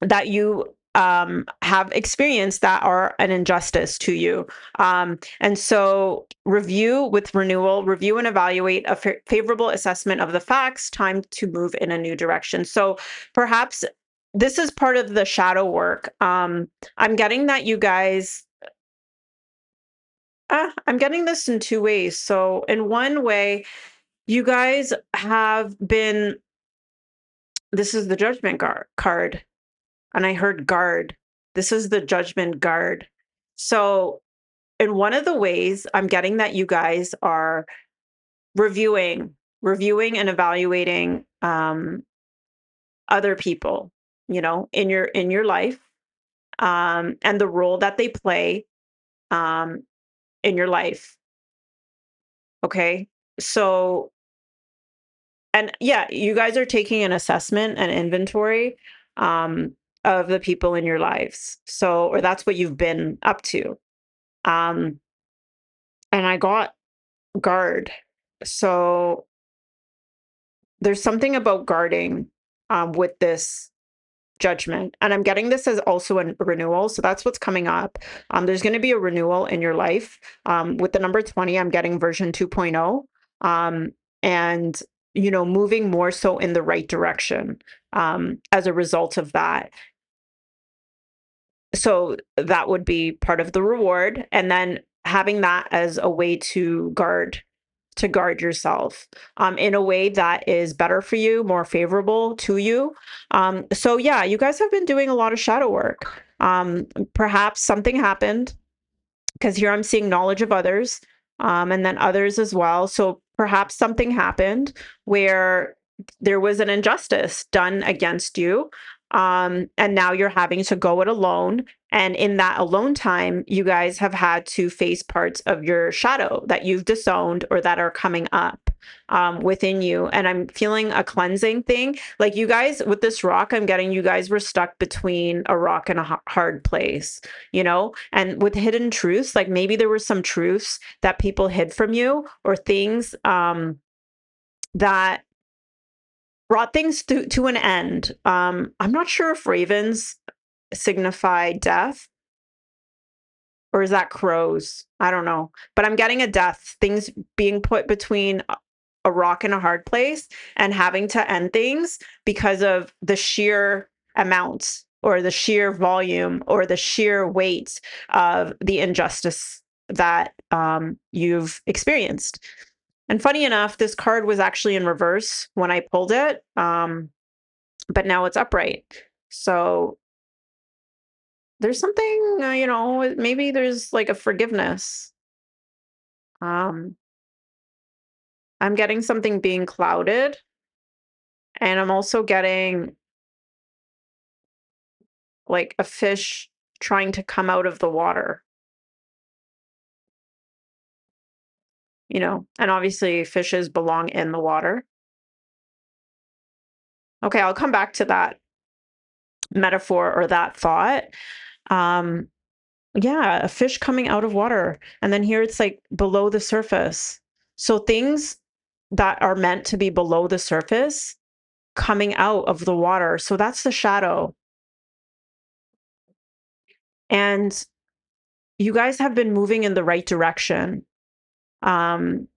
[SPEAKER 1] that you have experienced that are an injustice to you. And so review and evaluate a favorable assessment of the facts, time to move in a new direction. So perhaps this is part of the shadow work. I'm getting that you guys, I'm getting this in two ways. So in one way, you guys have been, this is the judgment card, and I heard guard. This is the judgment guard. So in one of the ways, I'm getting that you guys are reviewing and evaluating other people, in your life, and the role that they play um, in your life. Okay, so, and yeah, you guys are taking an assessment and inventory of the people in your lives. So, or that's what you've been up to. Um, and I got guard. So there's something about guarding with this judgment. And I'm getting this as also a renewal. So that's what's coming up. There's going to be a renewal in your life. With the number 20, I'm getting version 2.0. And, moving more so in the right direction as a result of that. So that would be part of the reward. And then having that as a way to guard yourself in a way that is better for you, more favorable to you. So yeah, you guys have been doing a lot of shadow work. Perhaps something happened, because here I'm seeing knowledge of others, and then others as well. So perhaps something happened where there was an injustice done against you. And now you're having to go it alone. And in that alone time, you guys have had to face parts of your shadow that you've disowned or that are coming up within you. And I'm feeling a cleansing thing. Like you guys, with this rock, I'm getting you guys were stuck between a rock and a hard place, and with hidden truths, like maybe there were some truths that people hid from you, or things that brought things to an end. I'm not sure if ravens signify death, or is that crows? I don't know. But I'm getting a death, things being put between a rock and a hard place, and having to end things because of the sheer amounts or the sheer volume or the sheer weight of the injustice that you've experienced. And funny enough, this card was actually in reverse when I pulled it, but now it's upright. So there's something, maybe there's like a forgiveness. Um, I'm getting something being clouded, and I'm also getting like a fish trying to come out of the water, and obviously fishes belong in the water. Okay, I'll come back to that metaphor or that thought. Um, yeah, a fish coming out of water. And then here it's like below the surface. So things that are meant to be below the surface coming out of the water. So that's the shadow. And you guys have been moving in the right direction. Um,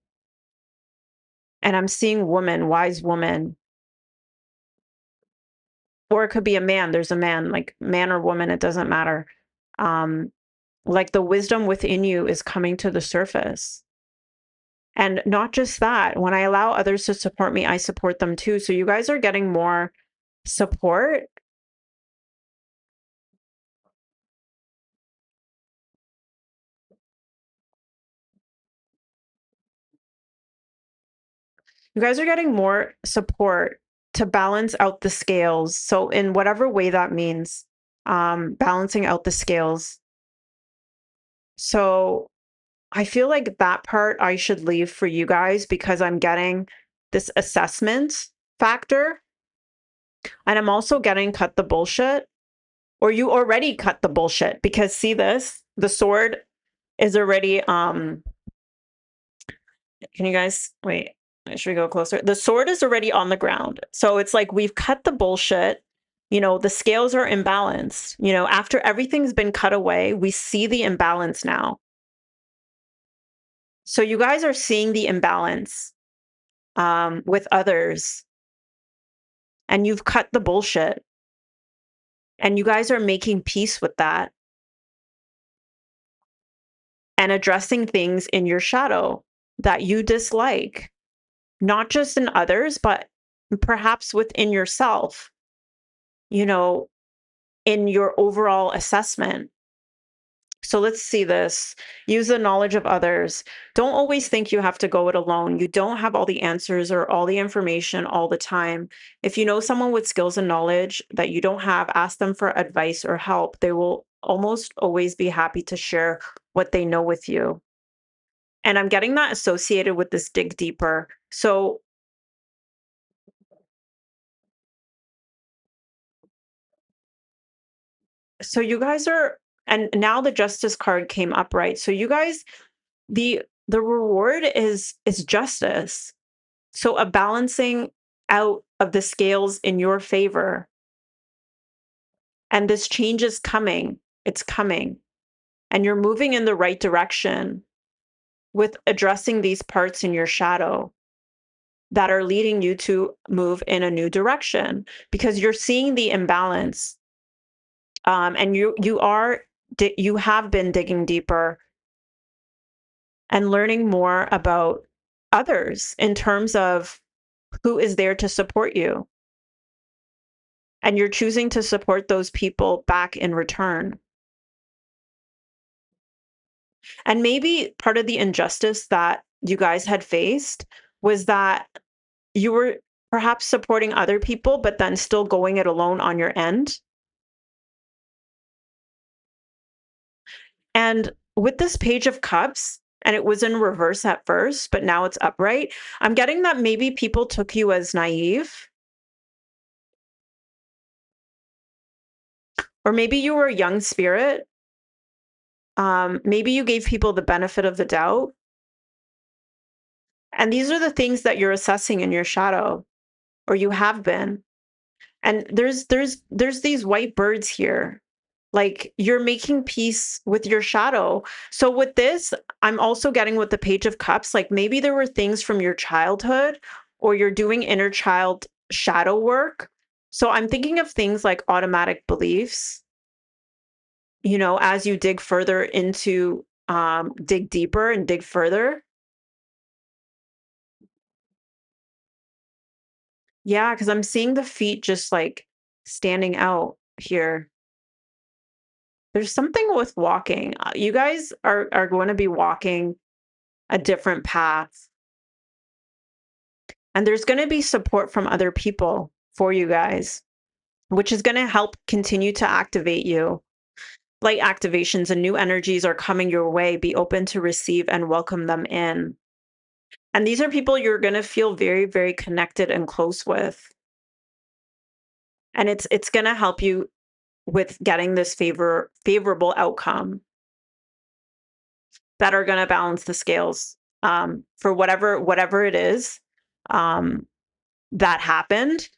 [SPEAKER 1] and I'm seeing woman, wise woman, or it could be a man. There's a man, like man or woman, it doesn't matter. Um, like the wisdom within you is coming to the surface. And not just that, when I allow others to support me, I support them too. So you guys are getting more support. You guys are getting more support to balance out the scales. So in whatever way that means, balancing out the scales. So I feel like that part I should leave for you guys because I'm getting this assessment factor. And I'm also getting cut the bullshit, or you already cut the bullshit because see this, the sword is already, can you guys wait? Should we go closer? The sword is already on the ground. So it's like we've cut the bullshit. The scales are imbalanced. After everything's been cut away, we see the imbalance now. So you guys are seeing the imbalance with others, and you've cut the bullshit, and you guys are making peace with that and addressing things in your shadow that you dislike, not just in others, but perhaps within yourself, you know, in your overall assessment. So let's see this. Use the knowledge of others. Don't always think you have to go it alone. You don't have all the answers or all the information all the time. If you know someone with skills and knowledge that you don't have, ask them for advice or help. They will almost always be happy to share what they know with you. And I'm getting that associated with this dig deeper. So you guys are, and now the justice card came up, right? So you guys, the reward is justice. So a balancing out of the scales in your favor. And this change is coming. It's coming. And you're moving in the right direction with addressing these parts in your shadow that are leading you to move in a new direction because you're seeing the imbalance. And you have been digging deeper and learning more about others in terms of who is there to support you. And you're choosing to support those people back in return. And maybe part of the injustice that you guys had faced was that you were perhaps supporting other people, but then still going it alone on your end. And with this Page of Cups, and it was in reverse at first, but now it's upright, I'm getting that maybe people took you as naive, or maybe you were a young spirit. Maybe you gave people the benefit of the doubt. And these are the things that you're assessing in your shadow, or you have been. And there's these white birds here. Like you're making peace with your shadow. So with this, I'm also getting with the Page of Cups, like maybe there were things from your childhood or you're doing inner child shadow work. So I'm thinking of things like automatic beliefs, as you dig further into, dig deeper and dig further. Yeah, because I'm seeing the feet just like standing out here. There's something with walking. You guys are going to be walking a different path, and there's going to be support from other people for you guys, which is going to help continue to activate you. Light activations and new energies are coming your way. Be open to receive and welcome them in. And these are people you're going to feel very, very connected and close with. And it's going to help you with getting this favorable outcome that are going to balance the scales, for whatever it is, um, that happened,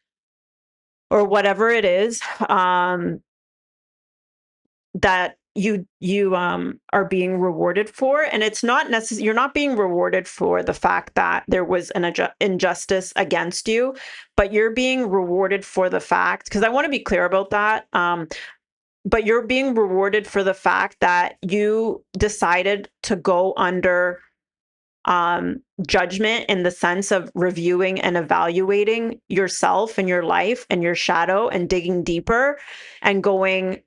[SPEAKER 1] or whatever it is, that you are being rewarded for. And it's not necessarily, you're not being rewarded for the fact that there was an injustice against you, but you're being rewarded for the fact, because I want to be clear about that, but you're being rewarded for the fact that you decided to go under, judgment, in the sense of reviewing and evaluating yourself and your life and your shadow, and digging deeper and going,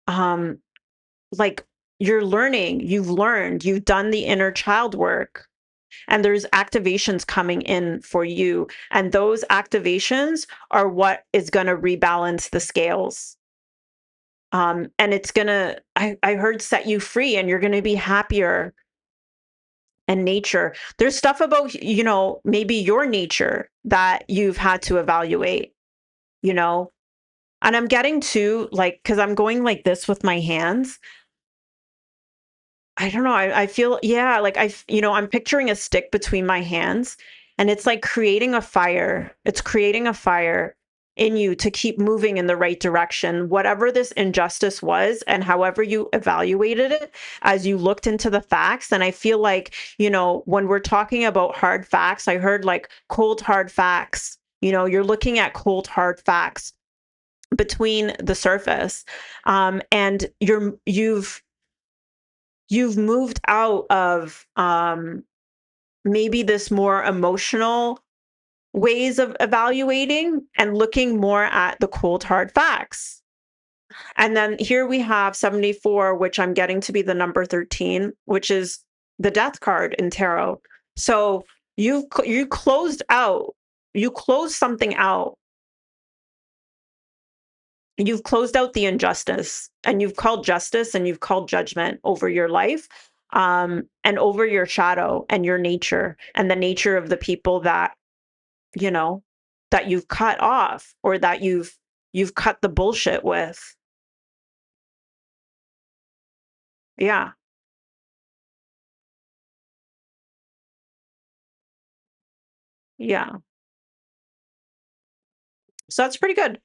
[SPEAKER 1] um like, you've learned, you've done the inner child work, and there's activations coming in for you, and those activations are what is going to rebalance the scales, and it's going to, I heard, set you free, and you're going to be happier. And nature, there's stuff about, maybe your nature that you've had to evaluate, you know and I'm getting to, like, because I'm going like this with my hands. I don't know. I feel, yeah, like I'm picturing a stick between my hands, and it's like creating a fire. It's creating a fire in you to keep moving in the right direction. Whatever this injustice was, and however you evaluated it as you looked into the facts. And I feel like, when we're talking about hard facts, I heard like cold, hard facts. You're looking at cold, hard facts between the surface. And you've moved out of, maybe this more emotional ways of evaluating, and looking more at the cold hard facts. And then here we have 74, which I'm getting to be the number 13, which is the death card in tarot. So you closed out, you closed something out. You've closed out the injustice, and you've called justice, and you've called judgment over your life, and over your shadow and your nature, and the nature of the people you know that you've cut off, or that you've cut the bullshit with. Yeah, yeah. So that's pretty good.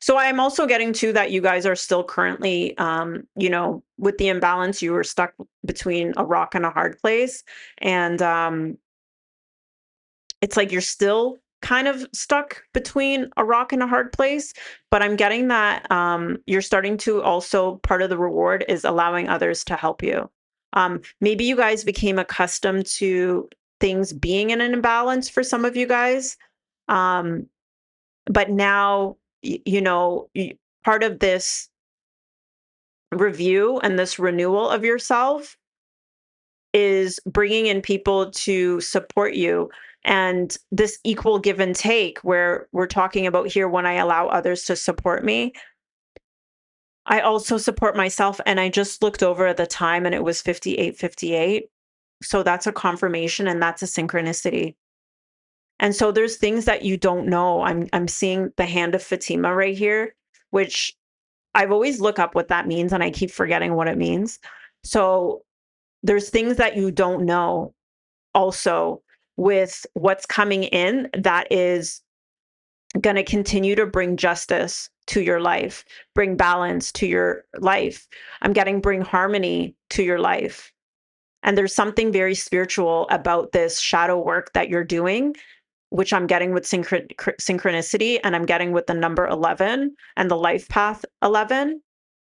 [SPEAKER 1] So I'm also getting to that you guys are still currently, with the imbalance, you were stuck between a rock and a hard place. And it's like you're still kind of stuck between a rock and a hard place, but I'm getting that, you're starting to also, part of the reward is allowing others to help you. Maybe you guys became accustomed to things being in an imbalance for some of you guys, um, but now, part of this review and this renewal of yourself is bringing in people to support you, and this equal give and take, where we're talking about here, when I allow others to support me, I also support myself. And I just looked over at the time, and it was 58:58. So that's a confirmation, and that's a synchronicity. And so there's things that you don't know. I'm seeing the hand of Fatima right here, which I've always look up what that means, and I keep forgetting what it means. So there's things that you don't know also, with what's coming in, that is going to continue to bring justice to your life, bring balance to your life. I'm getting bring harmony to your life. And there's something very spiritual about this shadow work that you're doing, which I'm getting with synchronicity, and I'm getting with the number 11 and the life path 11.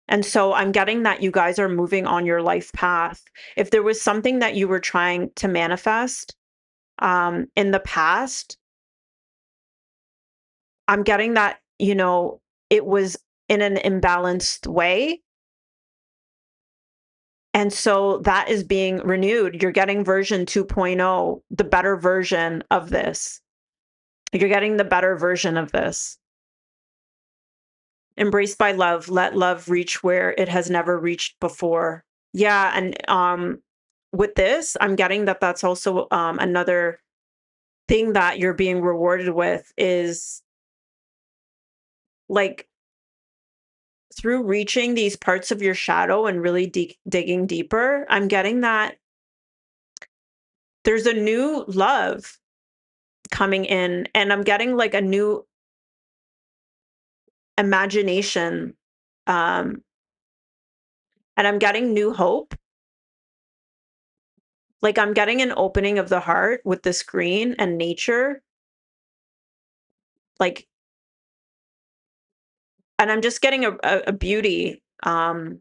[SPEAKER 1] And so I'm getting that you guys are moving on your life path. If there was something that you were trying to manifest in the past, I'm getting that, it was in an imbalanced way. And so that is being renewed. You're getting version 2.0, the better version of this. You're getting the better version of this. Embraced by love, let love reach where it has never reached before. Yeah, and with this, I'm getting that that's also another thing that you're being rewarded with is like through reaching these parts of your shadow and really digging deeper. I'm getting that there's a new love coming in, and I'm getting like a new imagination, um and I'm getting new hope. Like, I'm getting an opening of the heart with this green and nature, like, and I'm just getting a beauty, you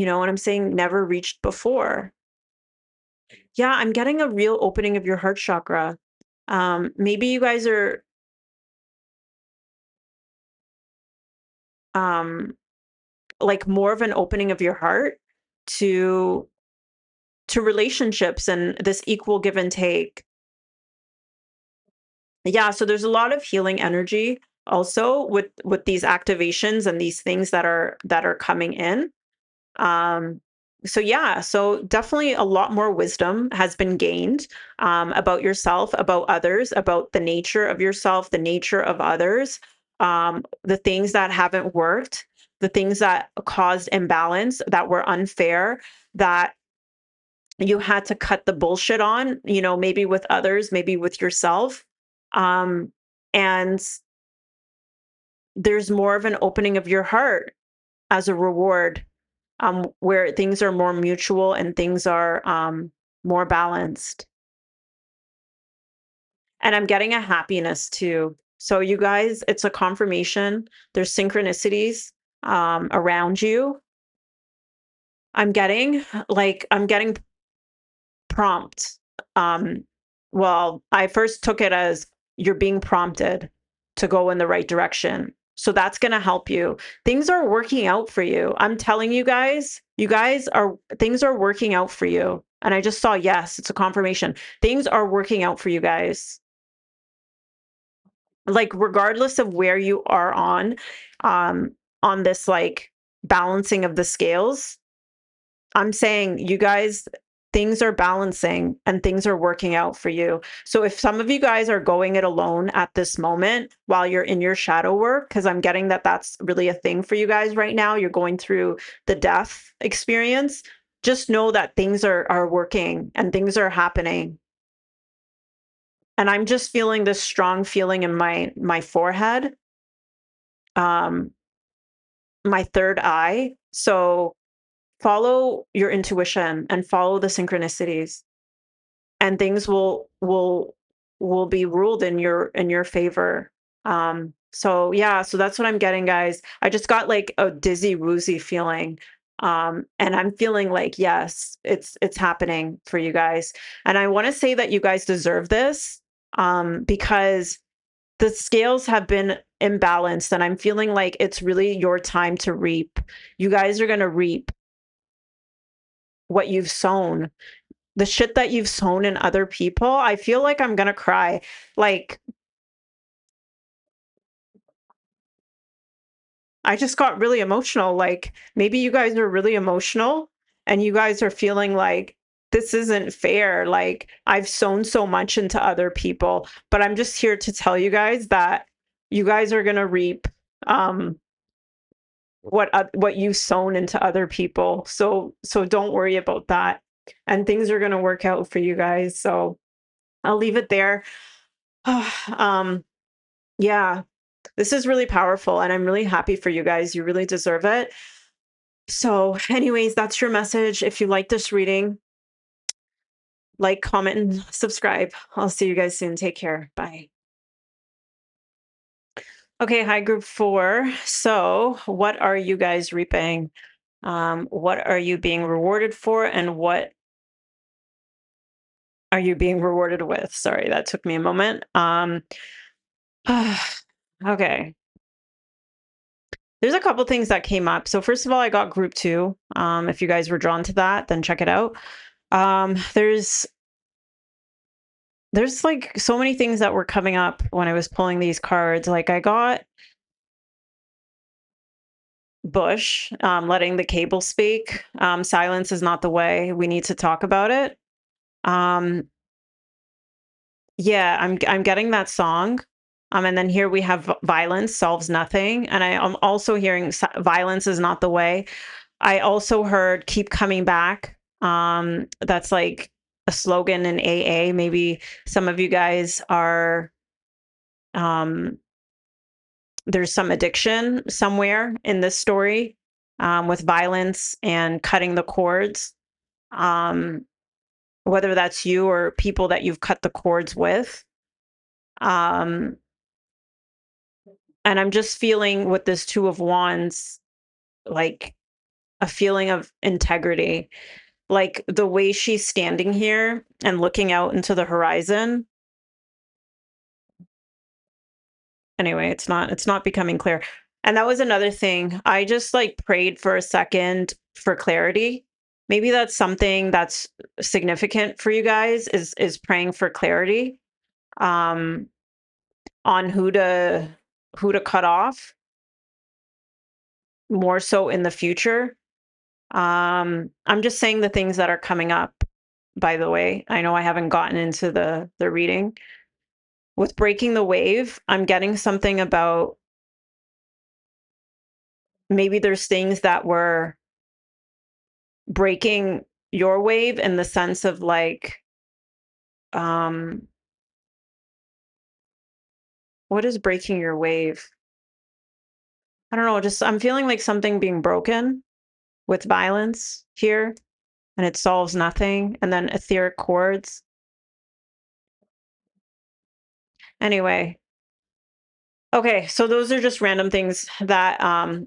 [SPEAKER 1] know what I'm saying, never reached before. Yeah, I'm getting a real opening of your heart chakra. Maybe you guys are, um, like, more of an opening of your heart to relationships and this equal give and take. Yeah, so there's a lot of healing energy also with these activations and these things that are coming in. Um, so yeah, so definitely a lot more wisdom has been gained about yourself, about others, about the nature of yourself, the nature of others, the things that haven't worked, the things that caused imbalance, that were unfair, that you had to cut the bullshit on, maybe with others, maybe with yourself. Um, and there's more of an opening of your heart as a reward, where things are more mutual and things are more balanced. And I'm getting a happiness too. So, you guys, it's a confirmation. There's synchronicities around you. I'm getting prompt. Um, well, I first took it as you're being prompted to go in the right direction. So that's going to help you. Things are working out for you. I'm telling you guys are, things are working out for you. And I just saw, yes, it's a confirmation. Things are working out for you guys. Like, regardless of where you are on this like balancing of the scales, I'm saying, you guys, things are balancing and things are working out for you. So if some of you guys are going it alone at this moment while you're in your shadow work, because I'm getting that that's really a thing for you guys right now, you're going through the death experience, just know that things are working and things are happening. And I'm just feeling this strong feeling in my forehead, um, my third eye. So follow your intuition and follow the synchronicities, and things will be ruled in your favor. So yeah, so that's what I'm getting, guys. I just got like a dizzy woozy feeling, and I'm feeling like, yes, it's happening for you guys. And I want to say that you guys deserve this, because the scales have been imbalanced, and I'm feeling like it's really your time to reap. You guys are going to reap what you've sown, the shit that you've sown in other people. I feel like I'm gonna cry. Like, I just got really emotional. Like, maybe you guys are really emotional and you guys are feeling like this isn't fair. Like, I've sown so much into other people, but I'm just here to tell you guys that you guys are gonna reap um what you've sown into other people. So don't worry about that. And things are gonna work out for you guys. So I'll leave it there. um Yeah, this is really powerful, and I'm really happy for you guys. You really deserve it. So, anyways, that's your message. If you like this reading, like, comment, and subscribe. I'll see you guys soon. Take care. Bye. Okay, hi, group 4. So, what are you guys reaping? What are you being rewarded for, and what are you being rewarded with? Sorry, that took me a moment. Okay. There's a couple things that came up. So first of all, I got group 2. If you guys were drawn to that, then check it out. There's like so many things that were coming up when I was pulling these cards. Like I got Bush, letting the cable speak. Silence is not the way. We need to talk about it. Um, yeah, I'm getting that song. And then here we have violence solves nothing. And I'm also hearing violence is not the way. I also heard keep coming back. That's like a slogan in AA. Maybe some of you guys are, um, there's some addiction somewhere in this story, with violence and cutting the cords. Um, whether that's you or people that you've cut the cords with. Um, and I'm just feeling with this 2 of Wands, like a feeling of integrity. Like the way she's standing here and looking out into the horizon. Anyway, it's not becoming clear. And that was another thing. I just like prayed for a second for clarity. Maybe that's something that's significant for you guys is praying for clarity, um on who to cut off more so in the future. I'm just saying the things that are coming up, by the way. I know I haven't gotten into the reading. With breaking the wave, I'm getting something about maybe there's things that were breaking your wave in the sense of like, um what is breaking your wave? I don't know, just I'm feeling like something being broken with violence here, and it solves nothing, and then etheric chords. Anyway, okay, so those are just random things that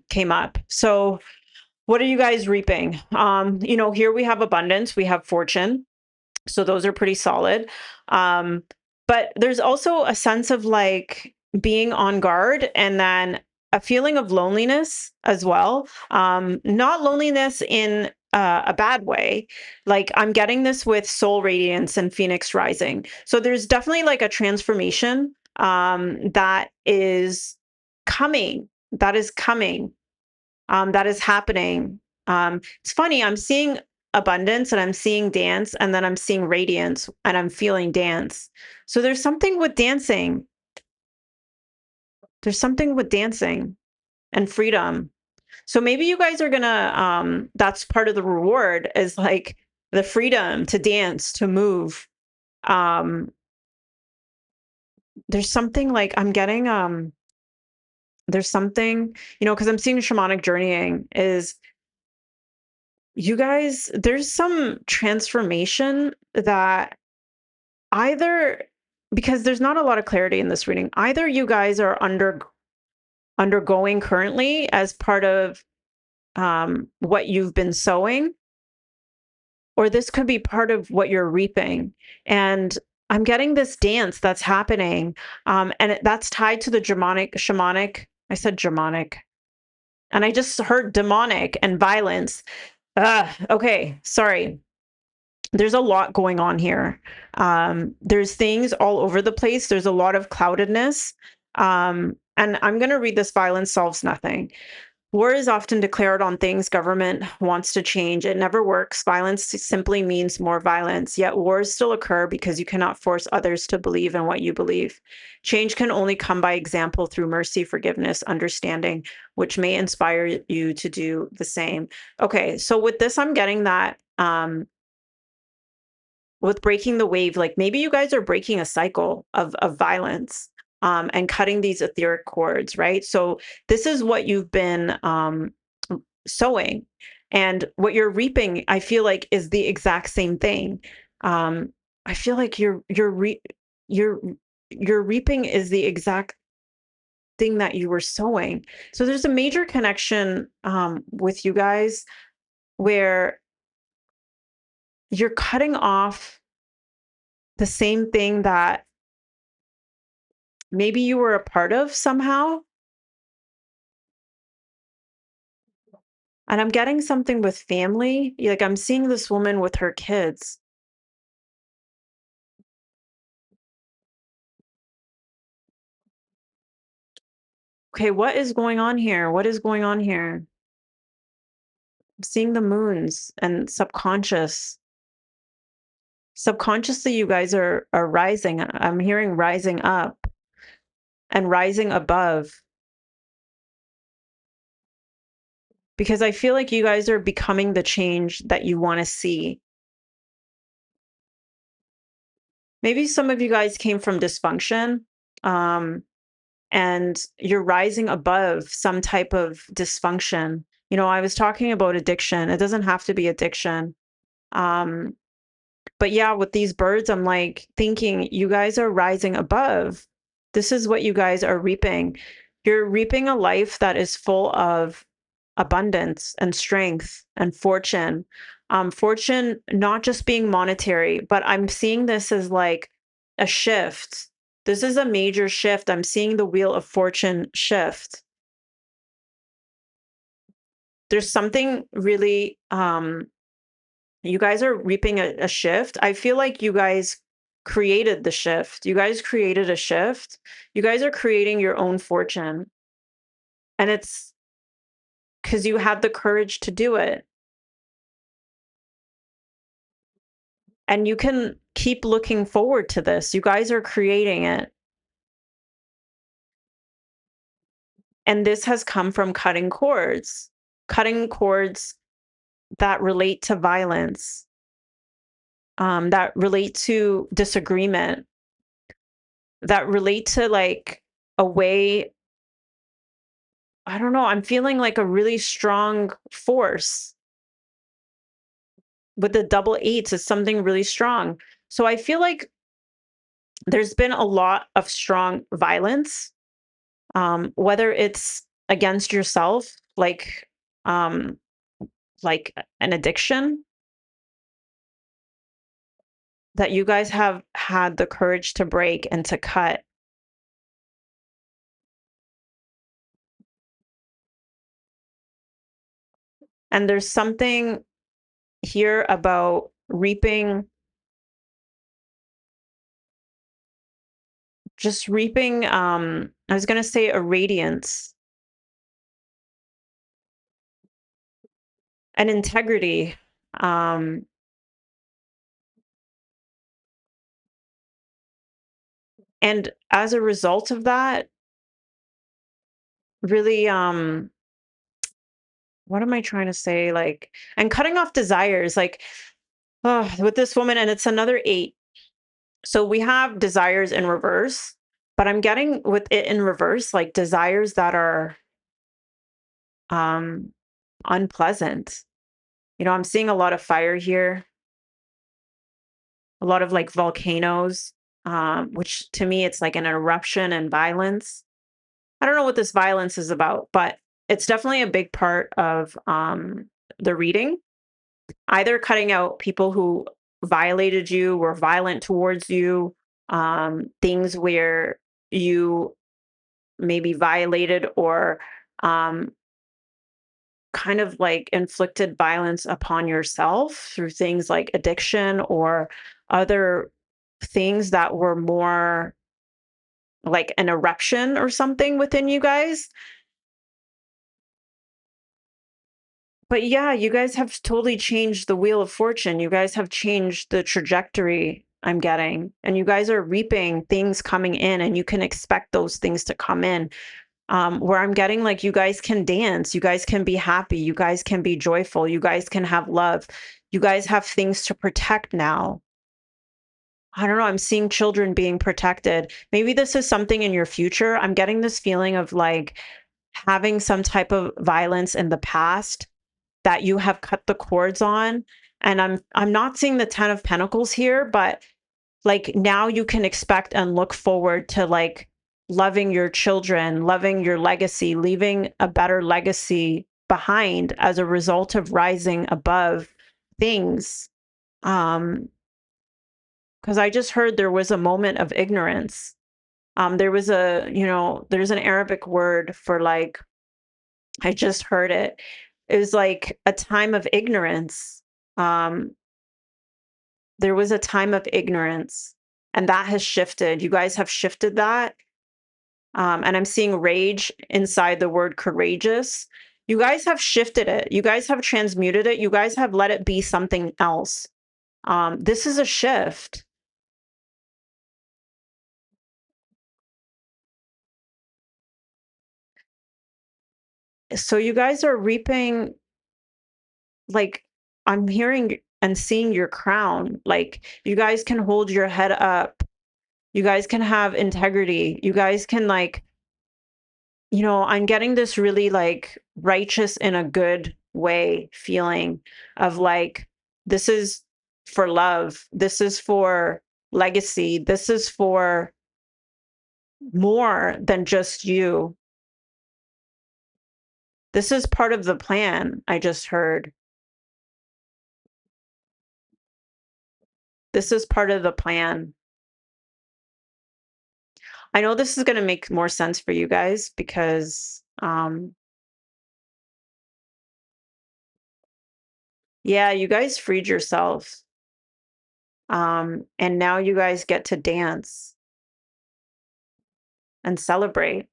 [SPEAKER 1] came up. So what are you guys reaping? Here we have abundance, we have fortune. So those are pretty solid. Um, but there's also a sense of like being on guard, and then a feeling of loneliness as well. Not loneliness in a bad way. Like I'm getting this with soul radiance and phoenix rising. So there's definitely like a transformation, that is coming. That is coming. That is happening. It's funny, I'm seeing abundance and I'm seeing dance, and then I'm seeing radiance and I'm feeling dance. So there's something with dancing. There's something with dancing and freedom. So maybe you guys are gonna, that's part of the reward is like the freedom to dance, to move. Um, there's something like I'm getting, there's something, because I'm seeing shamanic journeying is you guys, there's some transformation that either, because there's not a lot of clarity in this reading, either you guys are undergoing currently as part of, what you've been sowing, or this could be part of what you're reaping. And I'm getting this dance that's happening, and that's tied to the shamanic. I said Germanic, and I just heard demonic and violence. Okay, sorry. There's a lot going on here. There's things all over the place. There's a lot of cloudedness. And I'm going to read this violence solves nothing. War is often declared on things government wants to change. It never works. Violence simply means more violence. Yet wars still occur because you cannot force others to believe in what you believe. Change can only come by example through mercy, forgiveness, understanding, which may inspire you to do the same. Okay, so with this, I'm getting that, with breaking the wave, like maybe you guys are breaking a cycle of violence, and cutting these etheric cords, right? So this is what you've been, sowing, and what you're reaping, I feel like, is the exact same thing. I feel like you're you're reaping is the exact thing that you were sowing. So there's a major connection with you guys where you're cutting off the same thing that maybe you were a part of somehow. And I'm getting something with family. Like I'm seeing this woman with her kids. Okay, what is going on here? What is going on here? I'm seeing the moons and subconscious. Subconsciously, you guys are rising. I'm hearing rising up and rising above because I feel like you guys are becoming the change that you want to see. Maybe some of you guys came from dysfunction, um, and you're rising above some type of dysfunction. You know, I was talking about addiction. It doesn't have to be addiction. Um, but yeah, with these birds, I'm like thinking you guys are rising above. This is what you guys are reaping. You're reaping a life that is full of abundance and strength and fortune. Fortune not just being monetary, but I'm seeing this as like a shift. This is a major shift. I'm seeing the wheel of fortune shift. There's something really you guys are reaping a shift. I feel like you guys created the shift. You guys created a shift. You guys are creating your own fortune. And it's because you had the courage to do it. And you can keep looking forward to this. You guys are creating it. And this has come from cutting cords that relate to violence, that relate to disagreement, that relate to like a way I don't know, I'm feeling like a really strong force with the double eights is something really strong. So I feel like there's been a lot of strong violence, whether it's against yourself, um, like an addiction that you guys have had the courage to break and to cut. And there's something here about reaping, just reaping, I was going to say a radiance, an integrity. Um, and as a result of that, really, what am I trying to say? Like, and cutting off desires, like, oh, with this woman, and it's another eight. So we have desires in reverse, but I'm getting with it in reverse, like desires that are um unpleasant. You know, I'm seeing a lot of fire here, a lot of like volcanoes, which to me it's like an eruption and violence. I don't know what this violence is about, but it's definitely a big part of the reading. Either cutting out people who violated you, were violent towards you, things where you maybe violated or um, kind of like inflicted violence upon yourself through things like addiction or other things that were more like an eruption or something within you guys. But yeah, you guys have totally changed the wheel of fortune. You guys have changed the trajectory I'm getting, and you guys are reaping things coming in, and you can expect those things to come in. Where I'm getting like you guys can dance, you guys can be happy, you guys can be joyful, you guys can have love, you guys have things to protect now. I don't know. I'm seeing children being protected. Maybe this is something in your future. I'm getting this feeling of like having some type of violence in the past that you have cut the cords on. And I'm not seeing the 10 of pentacles here, but like now you can expect and look forward to like loving your children, loving your legacy, leaving a better legacy behind as a result of rising above things. Because I just heard there was a moment of ignorance. There was a, there's an Arabic word for like, I just heard it. It was like a time of ignorance. Um, there was a time of ignorance, and that has shifted. You guys have shifted that. And I'm seeing rage inside the word courageous. You guys have shifted it. You guys have transmuted it. You guys have let it be something else. This is a shift. So you guys are reaping, like, I'm hearing and seeing your crown. Like, you guys can hold your head up. You guys can have integrity. You guys can, like, I'm getting this really like righteous in a good way feeling of like, this is for love. This is for legacy. This is for more than just you. This is part of the plan. I just heard. This is part of the plan. I know this is going to make more sense for you guys because, yeah, you guys freed yourself. And now you guys get to dance and celebrate.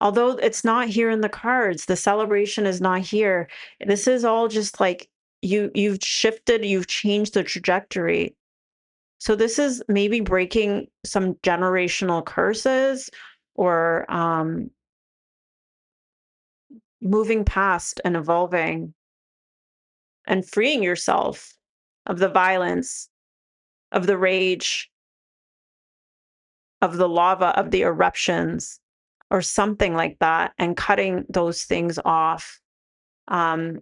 [SPEAKER 1] Although it's not here in the cards, the celebration is not here. This is all just like you've shifted, you've changed the trajectory. So this is maybe breaking some generational curses or moving past and evolving and freeing yourself of the violence, of the rage, of the lava, of the eruptions, or something like that, and cutting those things off. Um,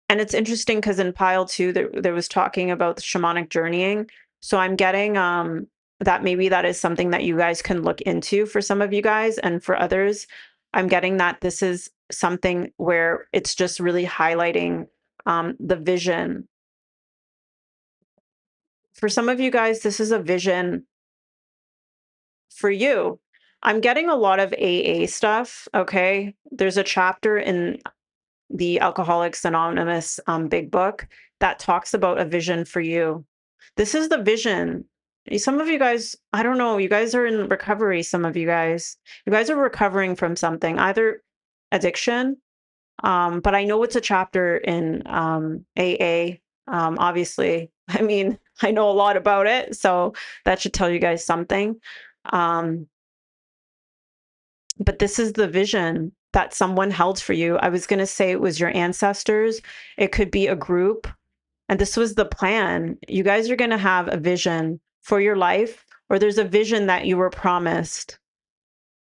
[SPEAKER 1] and it's interesting because in pile two, there was talking about the shamanic journeying. So I'm getting that maybe that is something that you guys can look into for some of you guys, and for others, I'm getting that this is something where it's just really highlighting the vision. For some of you guys, this is a vision for you. I'm getting a lot of AA stuff. Okay. There's a chapter in the Alcoholics Anonymous big book that talks about a vision for you. This is the vision. Some of you guys, I don't know, you guys are in recovery. Some of you guys are recovering from something, either addiction. But I know it's a chapter in AA. Obviously, I mean, I know a lot about it, so that should tell you guys something. Um, but this is the vision that someone held for you. I was going to say it was your ancestors. It could be a group. And this was the plan. You guys are going to have a vision for your life, or there's a vision that you were promised.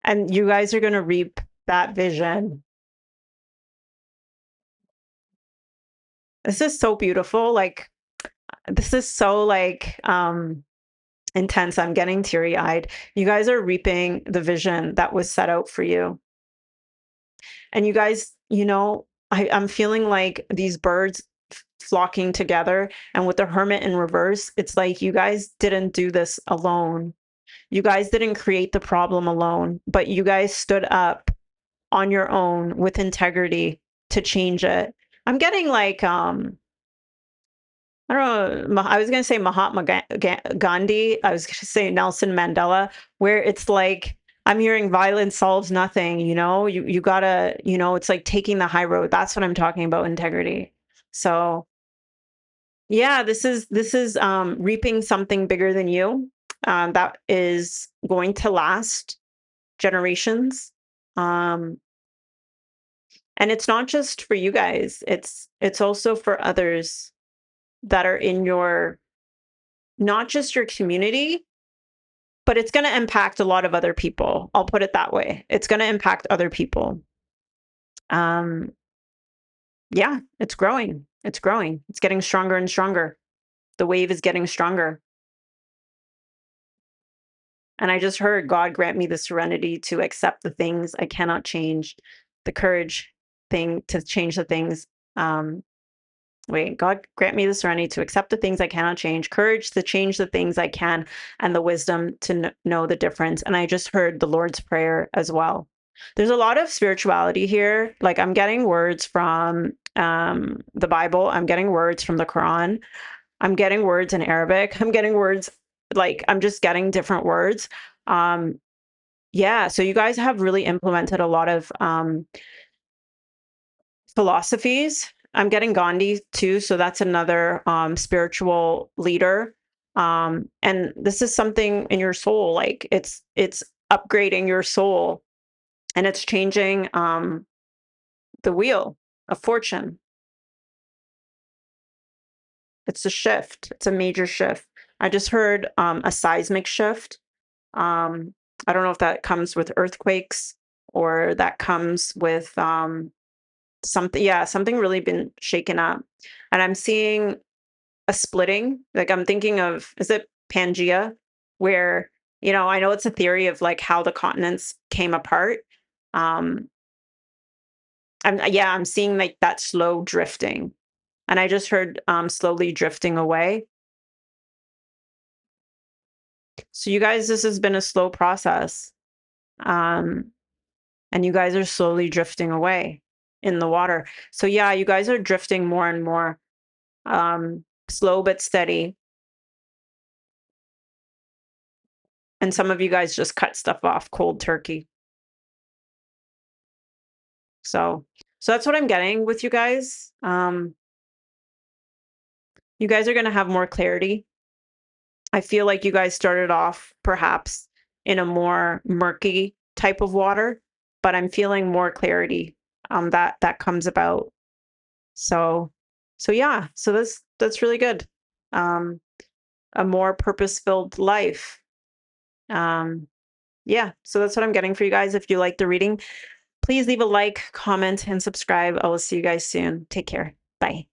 [SPEAKER 1] And you guys are going to reap that vision. This is so beautiful. Like, this is so like intense. I'm getting teary-eyed. You guys are reaping the vision that was set out for you. And you guys, I'm feeling like these birds flocking together. And with the hermit in reverse, it's like you guys didn't do this alone. You guys didn't create the problem alone, but you guys stood up on your own with integrity to change it. I'm getting like I don't know. I was going to say Mahatma Gandhi. I was going to say Nelson Mandela, where it's like I'm hearing violence solves nothing. You gotta, it's like taking the high road. That's what I'm talking about, integrity. So yeah, this is reaping something bigger than you, that is going to last generations. Um, and it's not just for you guys. It's also for others that are in your, not just your community, but it's going to impact a lot of other people. I'll put it that way. It's going to impact other people. Um, yeah, it's growing. It's growing. It's getting stronger and stronger. The wave is getting stronger. And I just heard, God grant me the serenity to accept the things I cannot change, the courage thing to change the things. Um, God grant me the serenity to accept the things I cannot change, courage to change the things I can, and the wisdom to know the difference. And I just heard the Lord's Prayer as well. There's a lot of spirituality here. Like I'm getting words from the Bible, I'm getting words from the Quran, I'm getting words in Arabic, I'm getting words, like I'm just getting different words. Um, yeah, so you guys have really implemented a lot of philosophies. I'm getting Gandhi too, so that's another spiritual leader. And this is something in your soul, like it's upgrading your soul, and it's changing the wheel of fortune. It's a shift. It's a major shift. I just heard a seismic shift. Um, I don't know if that comes with earthquakes or that comes with something. Yeah, something really been shaken up, and I'm seeing a splitting. Like I'm thinking of, is it Pangea, where I know it's a theory of like how the continents came apart. Um, I'm seeing like that slow drifting, and I just heard slowly drifting away. So you guys, this has been a slow process. Um, and you guys are slowly drifting away in the water. So yeah, you guys are drifting more and more, slow but steady. And some of you guys just cut stuff off cold turkey. So that's what I'm getting with you guys. You guys are going to have more clarity. I feel like you guys started off perhaps in a more murky type of water, but I'm feeling more clarity that comes about. So yeah, so that's really good. Um, a more purpose-filled life. Um, yeah, so that's what I'm getting for you guys. If you like the reading, please leave a like, comment, and subscribe. I will see you guys soon. Take care. Bye.